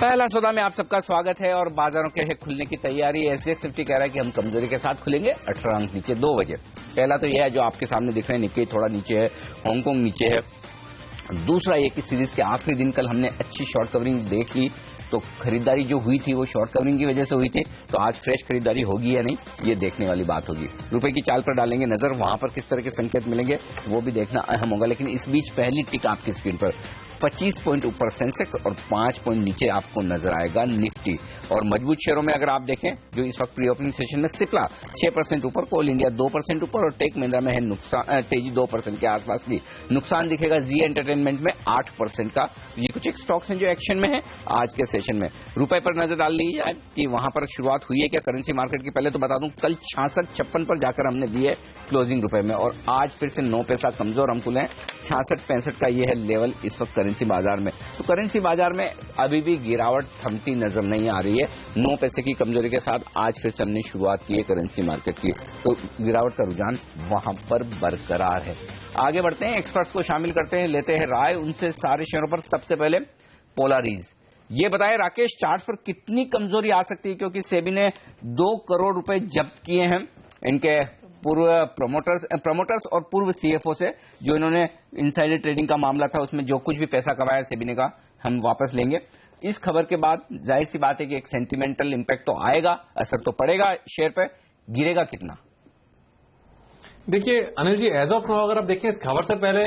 पहला सौदा में आप सबका स्वागत है और बाजारों के है खुलने की तैयारी। एसजीएक्स 50 कह रहा है कि हम कमजोरी के साथ खुलेंगे, 18 अंक नीचे 2 बजे। पहला तो यह है जो आपके सामने दिख रहे हैं, निक्केई थोड़ा नीचे है, हांगकांग नीचे है। दूसरा ये कि सीरीज के आखिरी दिन कल हमने अच्छी शॉर्ट कवरिंग देख ली, तो खरीदारी जो हुई थी वो शॉर्ट कवरिंग की वजह से हुई थी। तो आज फ्रेश खरीदारी होगी या नहीं, ये देखने वाली बात होगी। रुपए की चाल पर डालेंगे नजर, वहां पर किस तरह के संकेत मिलेंगे वो भी देखना अहम होगा। लेकिन इस बीच पहली टिक आपकी स्क्रीन पर 25 पॉइंट ऊपर सेंसेक्स और 5 पॉइंट नीचे आपको नजर आएगा निफ्टी। और मजबूत शेयरों में अगर आप देखें, जो इस वक्त प्री ओपनिंग सेशन में सिप्ला 6% ऊपर, कोल इंडिया 2% ऊपर और टेक महिंद्रा में है नुकसान, तेजी 2% के आसपास की। नुकसान दिखेगा जी एंटरटेनमेंट में 8% का। ये कुछ एक स्टॉक्स हैं जो एक्शन में है आज के सेशन में। रुपए पर नजर डाल ली जाए कि वहां पर शुरुआत हुई है क्या करेंसी मार्केट की। पहले तो बता दूं, कल 66-56 पर जाकर हमने दी है क्लोजिंग रुपए में, और आज फिर से 9 पैसा कमजोर हम खुले हैं। 66-65 का ये है लेवल इस वक्त करेंसी बाजार में। तो करेंसी बाजार में अभी भी गिरावट थमती नजर नहीं आ रही है। 9 पैसे की कमजोरी के साथ आज फिर से हमने शुरुआत की है करेंसी मार्केट की, तो गिरावट का रुझान वहां पर बरकरार है। आगे बढ़ते हैं, एक्सपर्ट्स को शामिल करते हैं, लेते हैं राय उनसे सारे शेयरों पर। सबसे पहले पोलारीज, ये बताएं राकेश, चार्ट्स पर कितनी कमजोरी आ सकती है, क्योंकि सेबी ने 2 करोड़ रुपए जब्त किए हैं इनके पूर्व प्रमोटर्स और पूर्व सीएफओ से। जो इन्होंने इनसाइडर ट्रेडिंग का मामला था उसमें जो कुछ भी पैसा कमाया सेबी ने कहा हम वापस लेंगे। इस खबर के बाद जाहिर सी बात है कि एक सेंटिमेंटल इंपैक्ट तो आएगा, असर तो पड़ेगा शेयर पे। गिरेगा कितना? देखिए Anil ji, as of now अगर आप देखें इस खबर से पहले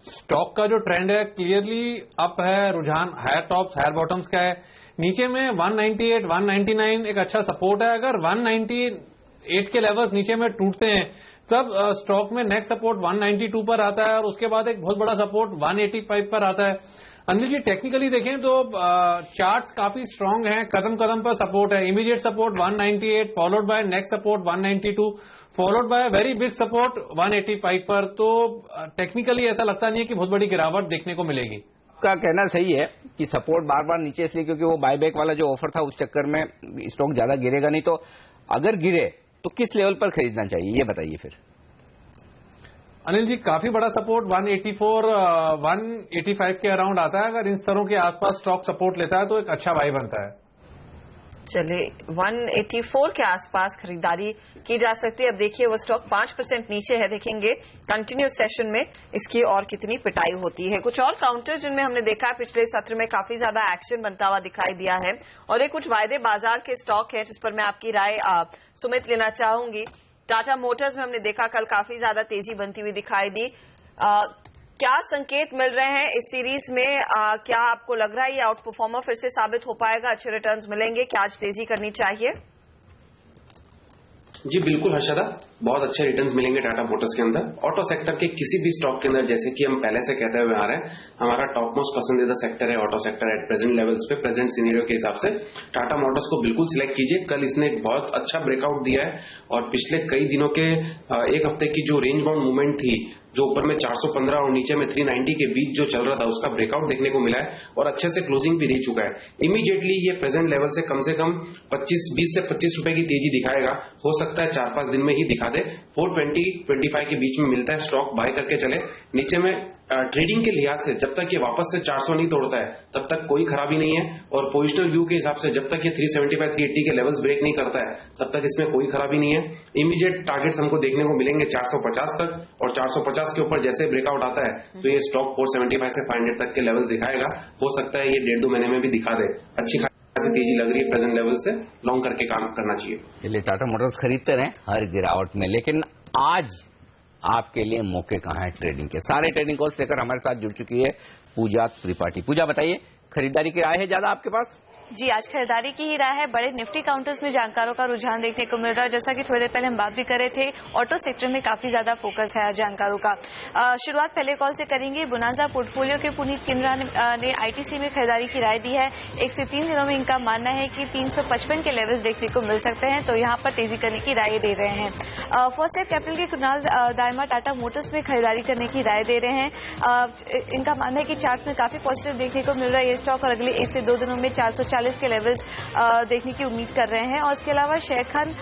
स्टॉक का जो ट्रेंड है क्लियरली अप है, रुझान हायर टॉप्स हायर बॉटम्स का है। नीचे में 198 199 एक अच्छा सपोर्ट है। अगर 198 के लेवल्स नीचे में टूटते हैं तब स्टॉक में नेक्स्ट सपोर्ट 192 पर आता है और उसके बाद एक बहुत बड़ा सपोर्ट 185 पर आता है। अनिल जी टेक्निकली देखें तो चार्ट्स काफी स्ट्रांग हैं, कदम कदम पर सपोर्ट है। Immediate support 198 followed by next support 192 followed by very big support 185 पर। तो टेक्निकली ऐसा लगता नहीं है कि बहुत बड़ी गिरावट देखने को मिलेगी। का कहना सही है कि सपोर्ट बार बार नीचे इसलिए क्योंकि वो बायबैक वाला जो ऑफर था उस चक्कर में स्टॉक ज्यादा गिरेगा नहीं। तो अगर गिरे तो किस लेवल पर खरीदना चाहिए ये बताइए फिर। अनिल जी काफी बड़ा सपोर्ट 184 185 के अराउंड आता है। अगर इन स्तरों के आसपास स्टॉक सपोर्ट लेता है तो एक अच्छा बाई बनता है। चलिए 184 के आसपास खरीदारी की जा सकती है। अब देखिए वो स्टॉक 5% नीचे है, देखेंगे कंटिन्यूस सेशन में इसकी और कितनी पिटाई होती है। कुछ और काउंटर जिनमें हमने देखा है पिछले सत्र में काफी ज्यादा एक्शन बनता हुआ दिखाई दिया है, और ये कुछ वायदे बाजार के स्टॉक है जिस पर मैं आपकी राय सुमित लेना चाहूंगी। टाटा मोटर्स में हमने देखा कल काफी ज्यादा तेजी बनती हुई दिखाई दी। क्या संकेत मिल रहे हैं इस सीरीज में? क्या आपको लग रहा है ये आउट परफॉर्मर फिर से साबित हो पाएगा, अच्छे रिटर्न्स मिलेंगे? क्या आज तेजी करनी चाहिए? जी बिल्कुल हर्षदा, बहुत अच्छे रिटर्न्स मिलेंगे टाटा मोटर्स के अंदर। ऑटो सेक्टर के किसी भी स्टॉक के अंदर, जैसे कि हम पहले से कहते हुए आ रहे हैं, हमारा टॉप मोस्ट पसंदीदा सेक्टर है auto sector at present levels पे, प्रेजेंट सीनेरियो के हिसाब से टाटा मोटर्स को बिल्कुल सिलेक्ट कीजिए। कल इसने एक बहुत अच्छा ब्रेकआउट दिया है और पिछले कई दिनों के एक हफ्ते की जो रेंज बाउंड मूवमेंट थी, जो ऊपर में 415 और नीचे में 390 के बीच जो चल रहा था, उसका ब्रेकआउट देखने को मिला है और अच्छे से क्लोजिंग भी दे चुका है। इमीडिएटली ये प्रेजेंट लेवल से कम 20 से 25 रुपए की तेजी दिखाएगा। हो सकता है 4-5 दिन में ही दिखा दे। 420-25 के बीच में मिलता है स्टॉक, बाय करके चले। नीचे में ट्रेडिंग के लिहाज से जब तक ये वापस से 400 नहीं तोड़ता है तब तक कोई खराबी नहीं है, और पोजिशनल व्यू के हिसाब से जब तक ये 375-380 के लेवल्स ब्रेक नहीं करता है तब तक इसमें कोई खराबी नहीं है। इमीडिएट टारगेट्स हमको देखने को मिलेंगे 450 तक, और 450 के ऊपर जैसे ब्रेकआउट आता है तो ये स्टॉक 475 से 500 तक के लेवल्स दिखाएगा। हो सकता है ये 1.5-2 महीने में भी दिखा दे। अच्छी खासी तेजी लग रही है प्रेजेंट लेवल से, लॉन्ग करके काम करना चाहिए। चलिए टाटा मोटर्स खरीदते रहे हर गिरावट में, लेकिन आज आपके लिए मौके कहां है ट्रेडिंग के? सारे ट्रेडिंग कॉल्स लेकर हमारे साथ जुड़ चुकी है पूजा त्रिपाठी। पूजा बताइए, खरीदारी की राय है ज्यादा आपके पास? जी, आज खरीदारी की ही राय है। बड़े निफ्टी काउंटर्स में जानकारों का रुझान देखने को मिल रहा है। जैसा कि थोड़ी देर पहले हम बात भी कर रहे थे, ऑटो सेक्टर में काफी ज्यादा फोकस है जानकारों का। शुरुआत पहले कॉल से करेंगे। बोनांजा पोर्टफोलियो के पुनीत किंद्रा ने आईटीसी में खरीदारी की राय दी है। 1 से 3 दिनों में इनका मानना है कि 355 के लेवल्स देखने को मिल सकते हैं, तो यहाँ पर तेजी करने की राय दे रहे हैं। फर्स्ट स्टेप कैपिटल के कुणाल दायमा टाटा मोटर्स में खरीदारी करने की राय दे रहे हैं। इनका मानना है कि चार्ट्स में काफी पॉजिटिव देखने को मिल रहा है ये स्टॉक, और अगले 1 से 2 दिनों में 404 340 के लेवल्स देखने की उम्मीद कर रहे हैं। और इसके अलावा शेर खान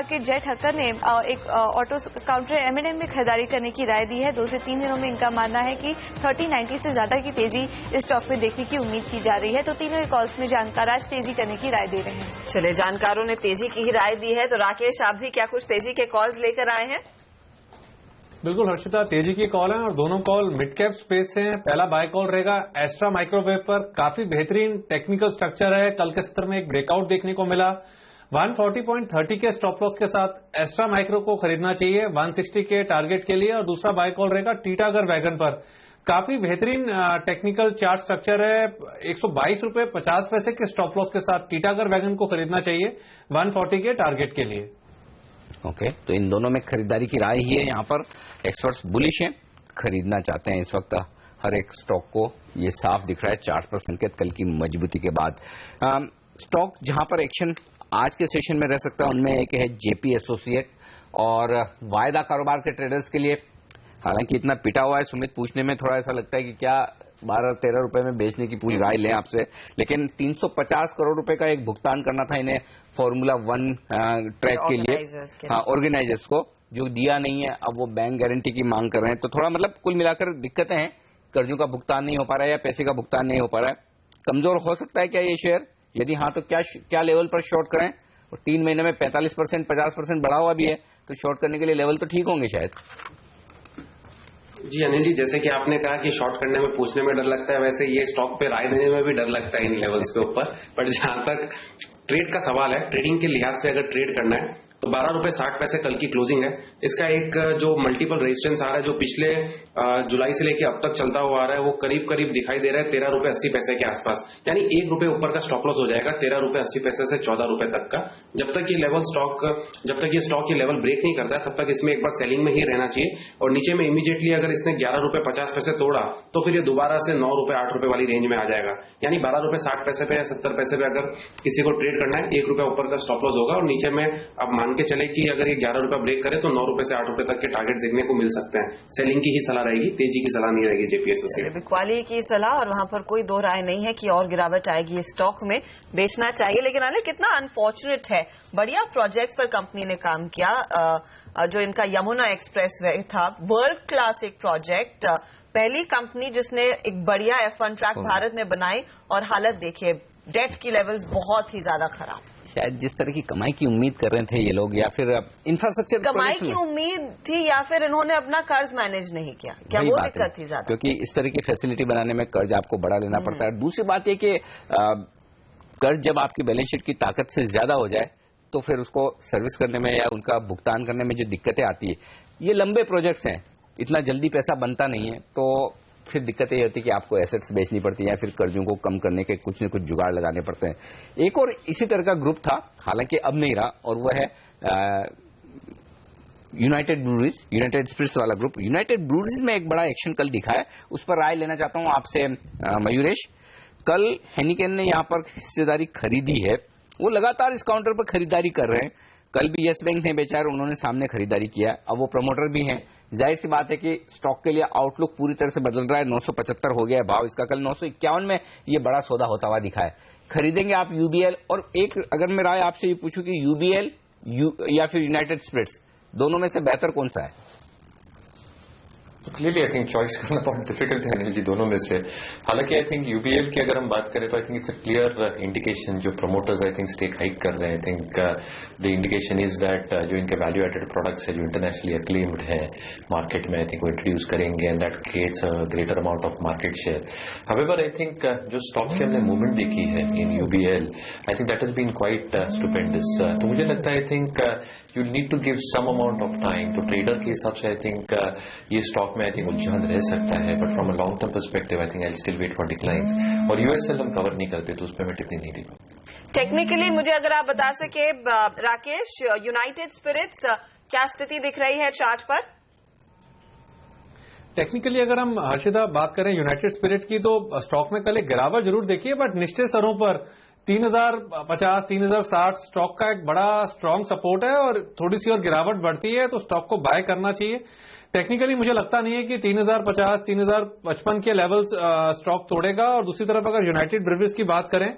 के जेट हकर ने एक ऑटो काउंटर M&M में खरीदारी करने की राय दी है। 2 से 3 दिनों में इनका मानना है कि 3090 से ज्यादा की तेजी इस स्टॉक में देखने की उम्मीद की जा रही है। तो तीनों कॉल्स में जानकार आज तेजी करने की राय दे रहे हैं। चले, जानकारों ने तेजी की ही राय दी है, तो राकेश आप भी क्या कुछ तेजी के कॉल्स लेकर आए हैं? बिल्कुल हर्षिता, तेजी की कॉल है और दोनों कॉल मिड कैप स्पेस से हैं। पहला बाय कॉल रहेगा एस्ट्रा माइक्रोवेव पर, काफी बेहतरीन टेक्निकल स्ट्रक्चर है। कल के सत्र में एक ब्रेकआउट देखने को मिला। 140.30 के स्टॉप लॉस के साथ एस्ट्रा माइक्रो को खरीदना चाहिए 160 के टारगेट के लिए। और दूसरा बाय कॉल रहेगा टीटागर वैगन पर, काफी बेहतरीन टेक्निकल चार्ट स्ट्रक्चर है। 122 रुपए 50 पैसे के स्टॉप लॉस के साथ टीटागर वैगन को खरीदना चाहिए 140 के टारगेट के लिए। ओके, तो इन दोनों में खरीदारी की राय ही है। यहाँ पर एक्सपर्ट्स बुलिश हैं, खरीदना चाहते हैं इस वक्त हर एक स्टॉक को। ये साफ दिख रहा है चार्ट पर संकेत कल की मजबूती के बाद। स्टॉक जहां पर एक्शन आज के सेशन में रह सकता है उनमें एक है जेपी एसोसिएट और वायदा कारोबार के ट्रेडर्स के लिए। हालांकि इतना पिटा हुआ है, सुमित, पूछने में थोड़ा ऐसा लगता है कि क्या 12-13 रुपए में बेचने की पूरी राय लें आपसे, लेकिन 350 करोड़ रुपए का एक भुगतान करना था इन्हें फॉर्मूला 1 ट्रैक के लिए, हाँ, ऑर्गेनाइजर्स को, जो दिया नहीं है। अब वो बैंक गारंटी की मांग कर रहे हैं। तो थोड़ा मतलब कुल मिलाकर दिक्कतें हैं, कर्जों का भुगतान नहीं हो पा रहा है या पैसे का भुगतान नहीं हो पा रहा है। कमजोर हो सकता है क्या ये शेयर? यदि हाँ तो क्या लेवल पर शॉर्ट करें? और 3 महीने में 45% 50% बढ़ा हुआ भी है, तो शॉर्ट करने के लिए लेवल तो ठीक होंगे शायद। जी अनिल जी, जैसे कि आपने कहा कि शॉर्ट करने में पूछने में डर लगता है, वैसे ये स्टॉक पे राय देने में भी डर लगता है इन लेवल्स के ऊपर। बट जहां तक ट्रेड का सवाल है, ट्रेडिंग के लिहाज से अगर ट्रेड करना है तो 12 रुपए 60 पैसे कल की क्लोजिंग है। इसका एक जो मल्टीपल रेजिस्टेंस आ रहा है, जो पिछले जुलाई से लेकर अब तक चलता हुआ आ रहा है, वो करीब करीब दिखाई दे रहा है 13 रुपए 80 पैसे के आसपास। यानी 1 रुपए ऊपर का स्टॉप लॉस हो जाएगा 13 रुपए 80 पैसे से 14 रुपए तक का। जब तक ये स्टॉक ये लेवल ब्रेक नहीं करता है, तब तक इसमें एक बार सेलिंग में ही रहना चाहिए। और नीचे में इमीडिएटली अगर इसने 11 रुपए 50 पैसे तोड़ा तो फिर ये दोबारा से 9 रुपए 8 रुपए वाली रेंज में आ जाएगा। यानी 12 रुपए 60 पैसे पे या 70 पैसे पे अगर किसी को ट्रेड करना है, 1 रुपए ऊपर का स्टॉप लॉस होगा। और नीचे में अब मान के चले कि अगर 11 रुपए ब्रेक करे तो 9 रुपए से 8 रुपए तक के टारगेट देखने को मिल सकते हैं। सेलिंग की ही सलाह रहेगी, तेजी की सलाह नहीं रहेगी जेपीएसओ से। बिकवाली की सलाह, और वहां पर कोई दो राय नहीं है कि और गिरावट आएगी इस स्टॉक में, बेचना चाहिए। लेकिन अनिल, कितना अनफॉर्चुनेट है, बढ़िया प्रोजेक्ट्स पर कंपनी ने काम किया। जो इनका यमुना एक्सप्रेस वे था, वर्ल्ड क्लास एक प्रोजेक्ट, पहली कंपनी जिसने एक बढ़िया F1 ट्रैक भारत में बनाई, और हालत देखिए, डेट की लेवल्स बहुत ही ज्यादा खराब। शायद जिस तरह की कमाई की उम्मीद कर रहे थे ये लोग, या फिर इंफ्रास्ट्रक्चर कमाई की उम्मीद थी, या फिर इन्होंने अपना कर्ज मैनेज नहीं किया, क्या वो दिक्कत थी ज्यादा? क्योंकि इस तरह की फैसिलिटी बनाने में कर्ज आपको बड़ा लेना पड़ता है। दूसरी बात यह कि कर्ज जब आपकी बैलेंस शीट की ताकत से ज्यादा हो जाए तो फिर उसको सर्विस करने में या उनका भुगतान करने में जो दिक्कतें आती है, ये लंबे प्रोजेक्ट्स हैं, इतना जल्दी पैसा बनता नहीं है, तो फिर दिक्कत ये होती है कि आपको एसेट्स बेचनी पड़ती है या फिर कर्जों को कम करने के कुछ न कुछ जुगाड़ लगाने पड़ते हैं। एक और इसी तरह का ग्रुप था, हालांकि अब नहीं रहा, और वह है यूनाइटेड ब्रूअरीज, यूनाइटेड स्पिरिट्स वाला ग्रुप। यूनाइटेड ब्रूअरीज में एक बड़ा एक्शन कल दिखा है, उस पर राय लेना चाहता हूं आपसे मयूरेश। कल हेनिकेन ने यहां पर हिस्सेदारी खरीदी है, वो लगातार इस काउंटर पर खरीदारी कर रहे हैं। कल भी यस बैंक ने बेचा है, उन्होंने सामने खरीदारी किया है, अब वो प्रमोटर भी हैं। जाहिर सी बात है कि स्टॉक के लिए आउटलुक पूरी तरह से बदल रहा है। 975 हो गया है भाव इसका, कल 951 में ये बड़ा सौदा होता हुआ दिखा है। खरीदेंगे आप यूबीएल? और एक अगर मैं राय आपसे ये पूछूं कि यूबीएल या फिर यूनाइटेड स्पिरिट्स, दोनों में से बेहतर कौन सा है? तो क्लियरली आई थिंक चॉइस करना बहुत डिफिकल्ट है अनिल जी दोनों में से। हालांकि आई थिंक यूबीएल की अगर हम बात करें तो I think it's a clear indication, जो promoters I think stake hike कर रहे हैं, I think the indication is that जो इनके वैल्यू एडेड प्रोडक्ट्स है जो इंटरनेशनली अक्लेम्ड है मार्केट में, आई थिंक वो इंट्रोड्यूस करेंगे and that creates a greater amount of market share. However I think जो स्टॉक की हमने मूवमेंट देखी है in UBL, I think that has been quite stupendous. तो मुझे लगता है I think you need to give some amount of time. तो ट्रेडर के हिसाब से आई थिंक ये स्टॉक में आई थिंक उलझन रह सकता है, but from a long term perspective I think I still wait for declines. और यूएसएल हम कवर नहीं करते तो उस पर मैं टिप्पणी नहीं दूंगा। टेक्निकली मुझे अगर आप बता सके राकेश, यूनाइटेड स्पिरिट्स क्या स्थिति दिख रही है चार्ट पर? टेक्निकली अगर हम हर्षिता बात करें यूनाइटेड स्पिरिट की, तो स्टॉक में कल एक गिरावट जरूर देखी है, बट निश्चित स्तरों पर 3050 3060 स्टॉक का एक बड़ा स्ट्रांग सपोर्ट है, और थोड़ी सी और गिरावट बढ़ती है तो स्टॉक को बाय करना चाहिए। टेक्निकली मुझे लगता नहीं है कि 3050 3055 के लेवल्स स्टॉक तोड़ेगा। और दूसरी तरफ अगर यूनाइटेड ब्रूअरीज की बात करें,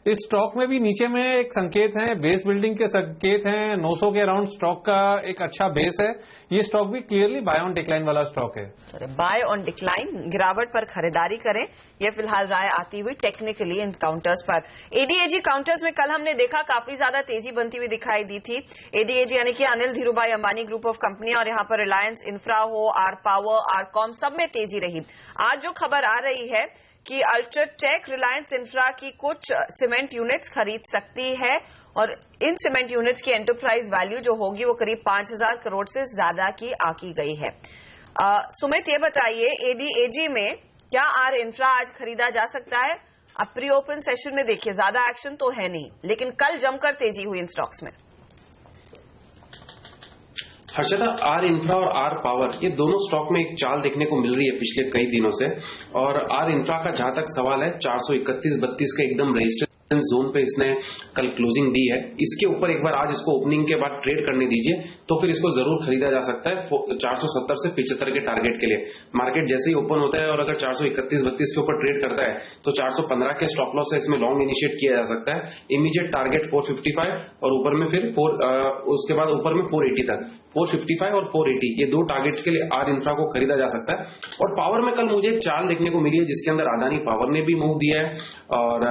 इस स्टॉक में भी नीचे में एक संकेत है, बेस बिल्डिंग के संकेत हैं, 900 के अराउंड स्टॉक का एक अच्छा बेस है। ये स्टॉक भी क्लियरली बाय ऑन डिक्लाइन वाला स्टॉक है। बाय ऑन डिक्लाइन, गिरावट पर खरीदारी करें, यह फिलहाल राय आती हुई टेक्निकली इन काउंटर्स पर। एडीएजी काउंटर्स में कल हमने देखा काफी ज्यादा तेजी बनती हुई दिखाई दी थी। एडीएजी यानी कि Anil Dhirubhai Ambani group of company, और यहां पर रिलायंस इंफ्रा हो, आर पावर, आरकॉम, सब में तेजी रही। आज जो खबर आ रही है कि अल्ट्राटेक रिलायंस इंफ्रा की कुछ सीमेंट यूनिट्स खरीद सकती है, और इन सीमेंट यूनिट्स की एंटरप्राइज वैल्यू जो होगी वो करीब 5,000 करोड़ से ज्यादा की आकी गई है। सुमित, ये बताइए एडीएजी में क्या आर इंफ्रा आज खरीदा जा सकता है? अब प्री ओपन सेशन में देखिए ज्यादा एक्शन तो है नहीं, लेकिन कल जमकर तेजी हुई इन स्टॉक्स में। हर्षदा, आर इंफ्रा और आर पावर ये दोनों स्टॉक में एक चाल देखने को मिल रही है पिछले कई दिनों से। और आर इंफ्रा का जहां तक सवाल है, 431-32 का एकदम रजिस्टर जोन पे इसने कल क्लोजिंग दी है। इसके ऊपर एक बार आज इसको ओपनिंग के बाद ट्रेड करने दीजिए तो फिर इसको जरूर खरीदा जा सकता है 470 से 75 के टारगेट के लिए। मार्केट जैसे ही ओपन होता है और अगर 431-32 के ऊपर ट्रेड करता है तो 415 के स्टॉप लॉस से इसमें लॉन्ग इनिशिएट किया जा सकता है। इमीडिएट टारगेट 455 और ऊपर में फिर उसके बाद ऊपर में 480 तक, 455 और 480 ये दो टारगेट्स के लिए आर इंफ्रा को खरीदा जा सकता है। और पावर में कल मुझे एक चाल देखने को मिली है जिसके अंदर अदानी पावर ने भी मूव दिया है और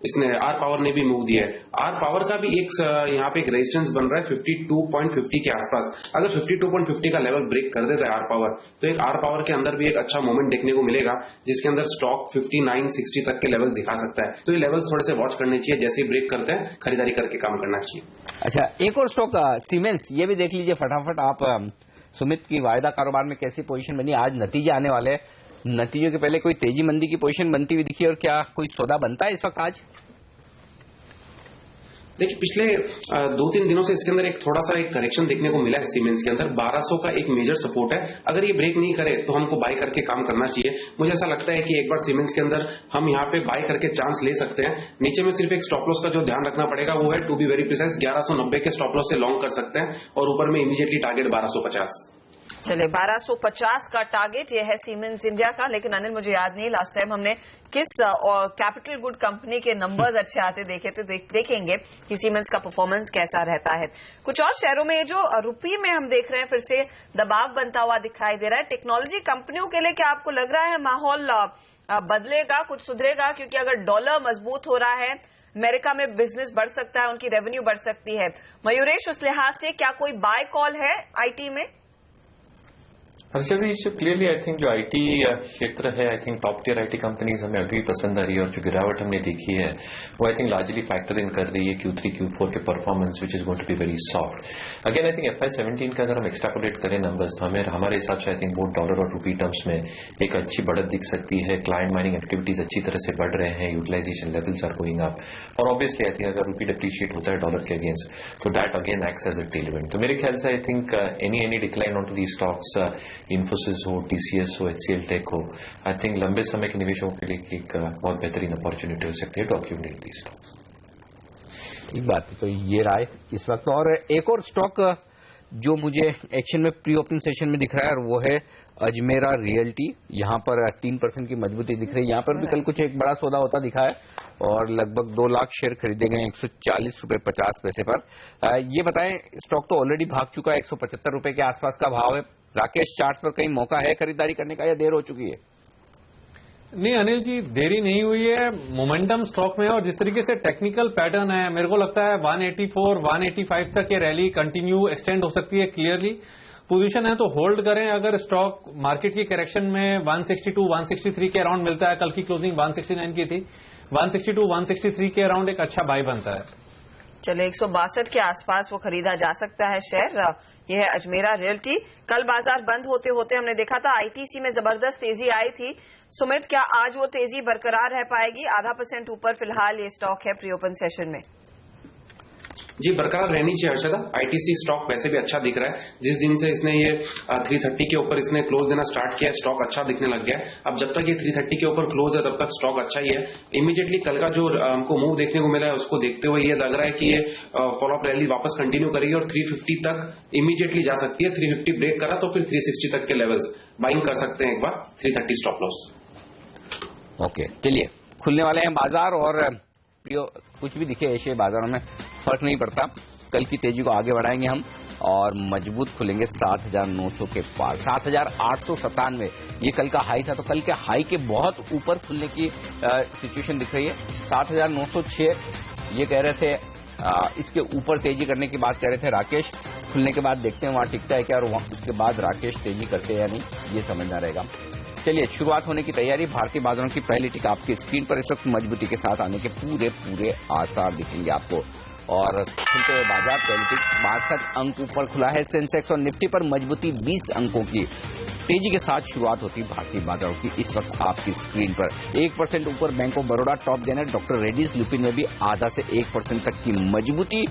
इसने आर पावर ने भी मूव दिया है। आर पावर का भी एक यहाँ पे एक रेजिस्टेंस बन रहा है 52.50 के आसपास। अगर 52.50 का लेवल ब्रेक कर देता है आर पावर तो एक आर पावर के अंदर भी एक अच्छा मोमेंट देखने को मिलेगा जिसके अंदर स्टॉक 59-60 तक के लेवल दिखा सकता है। तो ये लेवल थोड़े से वॉच करने चाहिए, जैसे ही ब्रेक करते हैं खरीदारी करके काम करना चाहिए। अच्छा, एक और स्टॉक सीमेंस, ये भी देख लीजिए फटाफट आप। सुमित की वायदा कारोबार में कैसी पोजीशन बनी? आज नतीजे आने वाले हैं, नतीजों के पहले कोई तेजी मंदी की पोजीशन बनती हुई दिखी और क्या कोई सौदा बनता है इस वक्त आज? देखिए, पिछले 2-3 दिनों से इसके अंदर एक थोड़ा सा एक करेक्शन देखने को मिला है। सीमेंस के अंदर 1200 का एक मेजर सपोर्ट है। अगर ये ब्रेक नहीं करे तो हमको बाय करके काम करना चाहिए। मुझे ऐसा लगता है कि एक बार सीमेंस के अंदर हम यहाँ पे बाय करके चांस ले सकते हैं। नीचे में सिर्फ एक स्टॉप लॉस का जो ध्यान रखना पड़ेगा वो है, टू बी वेरी प्रिसाइज, 1190 के स्टॉप लॉस से लॉन्ग कर सकते हैं और ऊपर में इमीडिएटली टारगेट 1250। चले 1250 का टारगेट ये है सीमेंस इंडिया का। लेकिन अनिल, मुझे याद नहीं लास्ट टाइम हमने किस कैपिटल गुड कंपनी के नंबर्स अच्छे आते देखे थे। देखेंगे कि सीमेंस का परफॉर्मेंस कैसा रहता है। कुछ और शहरों में जो रुपये में हम देख रहे हैं फिर से दबाव बनता हुआ दिखाई दे रहा है। टेक्नोलॉजी कंपनियों के लिए क्या आपको लग रहा है माहौल बदलेगा, कुछ सुधरेगा? क्योंकि अगर डॉलर मजबूत हो रहा है, अमेरिका में बिजनेस बढ़ सकता है, उनकी रेवेन्यू बढ़ सकती है। मयूरेश, उस लिहाज से क्या कोई बाय कॉल है आईटी में? हर्षद, क्लियरली आई थिंक जो आईटी क्षेत्र है, I think top tier IT companies हमें अभी पसंद आ रही है और जो गिरावट हमने देखी है वो I think largely factor in कर रही है Q3 Q4 के performance which is going to be very soft. Again I think FY17 का अगर हम एक्सट्रापोलेट करें नंबर्स तो हमारे हिसाब से आई थिंक बोथ डॉलर और रुपी टर्म्स में एक अच्छी बढ़त दिख सकती है। क्लाइंट माइनिंग एक्टिविटीज अच्छी तरह से बढ़ रहे हैं, utilisation levels are going up और ऑब्वियसली आई थिंक अगर रुपी डिप्रिशिएट होता है डॉलर के अगेंस्ट तो that again acts as a tailwind. तो मेरे ख्याल से I think any decline on to the stocks, Infosys हो, TCS हो, HCL टेक हो, आई थिंक लंबे समय के निवेशकों के लिए एक बहुत बेहतरीन अपॉर्चुनिटी हो सकती है टू एक्यूमुलेट दी स्टॉक्स। ठीक बात है, तो ये राय इस वक्त। और एक और स्टॉक जो मुझे एक्शन में प्री ओपनिंग सेशन में दिख रहा है और वो है अजमेरा रियल्टी। यहाँ पर 3% की मजबूती दिख रही है। यहाँ पर भी कल कुछ एक बड़ा सौदा होता दिखा है और लगभग 2 लाख शेयर खरीदे गए 140.50 रुपए पर। ये बताएं, स्टॉक तो ऑलरेडी भाग चुका है, 175 रुपए के आसपास का भाव है। राकेश, चार्ट पर कहीं मौका है खरीदारी करने का या देर हो चुकी है? नहीं अनिल जी, देरी नहीं हुई है, मोमेंटम स्टॉक में है और जिस तरीके से टेक्निकल पैटर्न है मेरे को लगता है 184, 185 तक ये रैली कंटिन्यू एक्सटेंड हो सकती है। क्लियरली पोजीशन है तो होल्ड करें। अगर स्टॉक मार्केट की करेक्शन में 162, 163 के अराउंड मिलता है, कल की क्लोजिंग 169 की थी, 162, 163 के अराउंड एक अच्छा बाय बनता है। चले 162 के आसपास वो खरीदा जा सकता है शेयर। यह है अजमेरा रियल्टी। कल बाजार बंद होते होते हमने देखा था आईटीसी में जबरदस्त तेजी आई थी। सुमित, क्या आज वो तेजी बरकरार रह पाएगी? 0.5% ऊपर फिलहाल ये स्टॉक है प्री ओपन सेशन में। जी, बरकरार रहनी चाहिए हर्षदा। आईटीसी स्टॉक वैसे भी अच्छा दिख रहा है। जिस दिन से इसने ये 330 के ऊपर इसने क्लोज देना स्टार्ट किया, स्टॉक अच्छा दिखने लग गया है। अब जब तक ये 330 के ऊपर क्लोज है तब तक स्टॉक अच्छा ही है। इमीडिएटली कल का जो हमको मूव देखने को मिला है उसको देखते हुए ये लग रहा है कि ये फॉलोअप रैली वापस कंटिन्यू करेगी और 350 तक इमीडिएटली जा सकती है। 350 ब्रेक करा तो फिर 360 तक के लेवल्स बाइंग कर सकते हैं एक बार, 330 स्टॉप लॉस। ओके, चलिए खुलने वाले हैं बाजार और प्रियो कुछ भी दिखे एशियाई बाजारों में फर्क नहीं पड़ता, कल की तेजी को आगे बढ़ाएंगे हम और मजबूत खुलेंगे 7,900 के पार। 7,897 ये कल का हाई था, तो कल के हाई के बहुत ऊपर खुलने की सिचुएशन दिख रही है। 7,906 ये कह रहे थे, इसके ऊपर तेजी करने की बात कह रहे थे राकेश। खुलने के बाद देखते हैं वहां टिकता है क्या, और उसके बाद राकेश तेजी करते हैं या नहीं, ये समझना रहेगा। चलिए, शुरुआत होने की तैयारी। भारतीय बाजारों की पहली टिक आपकी स्क्रीन पर इस वक्त मजबूती के साथ आने के पूरे आसार दिखेंगे आपको। और खुलते हुए बाजार पहली टिक 62 अंक ऊपर खुला है। सेंसेक्स और निफ्टी पर मजबूती 20 अंकों की तेजी के साथ शुरुआत होती भारतीय बाजारों की इस वक्त आपकी स्क्रीन पर। 1% ऊपर bank of Baroda top gainer doctor Reddy's Lupin में भी आधा से 1% तक की मजबूती।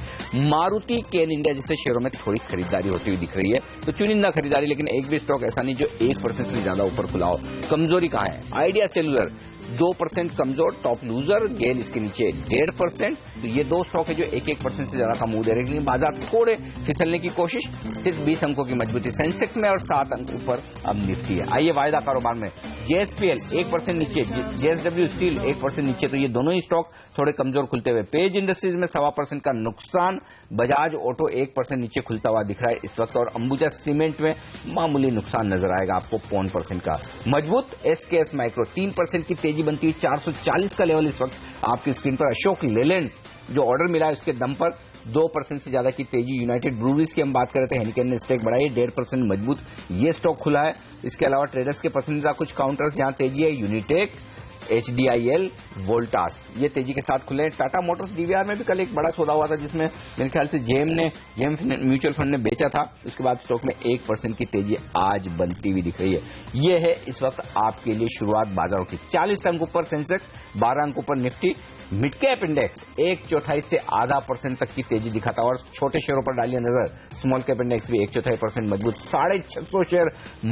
मारुति केन इंडिया जैसे शेयरों में थोड़ी खरीदारी होती हुई दिख रही है, तो चुनिंदा खरीदारी, लेकिन एक भी स्टॉक ऐसा नहीं जो 1% से ज्यादा ऊपर खुला हो। कमजोरी कहां है? आइडिया सेल्यूलर 2% कमजोर, टॉप लूजर। गेल इसके नीचे 1.5%। तो ये दो स्टॉक है जो 1% से ज्यादा का मुंह दे रहे हैं, लेकिन बाजार थोड़े फिसलने की कोशिश। सिर्फ 20 अंकों की मजबूती सेंसेक्स में और 7 अंक ऊपर अब निफ्टी है। आइए वायदा कारोबार में जेएसपीएल 1% नीचे, जेएसडब्ल्यू स्टील 1% नीचे, तो ये दोनों ही स्टॉक थोड़े कमजोर खुलते हुए। पेज इंडस्ट्रीज में 1.25% का नुकसान। बजाज ऑटो 1% नीचे खुलता हुआ दिख रहा है इस वक्त, और अंबुजा सीमेंट में मामूली नुकसान नजर आएगा आपको 1% का। मजबूत एसकेएस माइक्रो 3% की तेजी बनती हुई 440 का लेवल इस वक्त आपकी स्क्रीन पर। अशोक लेलैंड जो ऑर्डर मिला है उसके दम पर 2% से ज्यादा की तेजी। यूनाइटेड ब्रूवरीज की हम बात कर रहे थे, हेनिकन ने स्टेक बढ़ाई, 1.5% मजबूत ये स्टॉक खुला है। इसके अलावा ट्रेडर्स के पसंदीदा कुछ काउंटर्स जहां तेजी है, यूनिटेक, HDIL, वोल्टास ये तेजी के साथ खुले। टाटा मोटर्स डीवीआर में भी कल एक बड़ा सौदा हुआ था जिसमें मेरे ख्याल से जेम म्यूचुअल फंड ने बेचा था, उसके बाद स्टॉक में 1% की तेजी आज बनती हुई दिख रही है। ये है इस वक्त आपके लिए शुरुआत बाजारों की। 40 अंक ऊपर सेंसेक्स, 12 अंक ऊपर निफ्टी। मिड कैप इंडेक्स 1/4 से आधा % तक की तेजी दिखाता, और छोटे शेयरों पर डालिए नजर। स्मॉल कैप इंडेक्स भी 1/4% मजबूत। 650 शेयर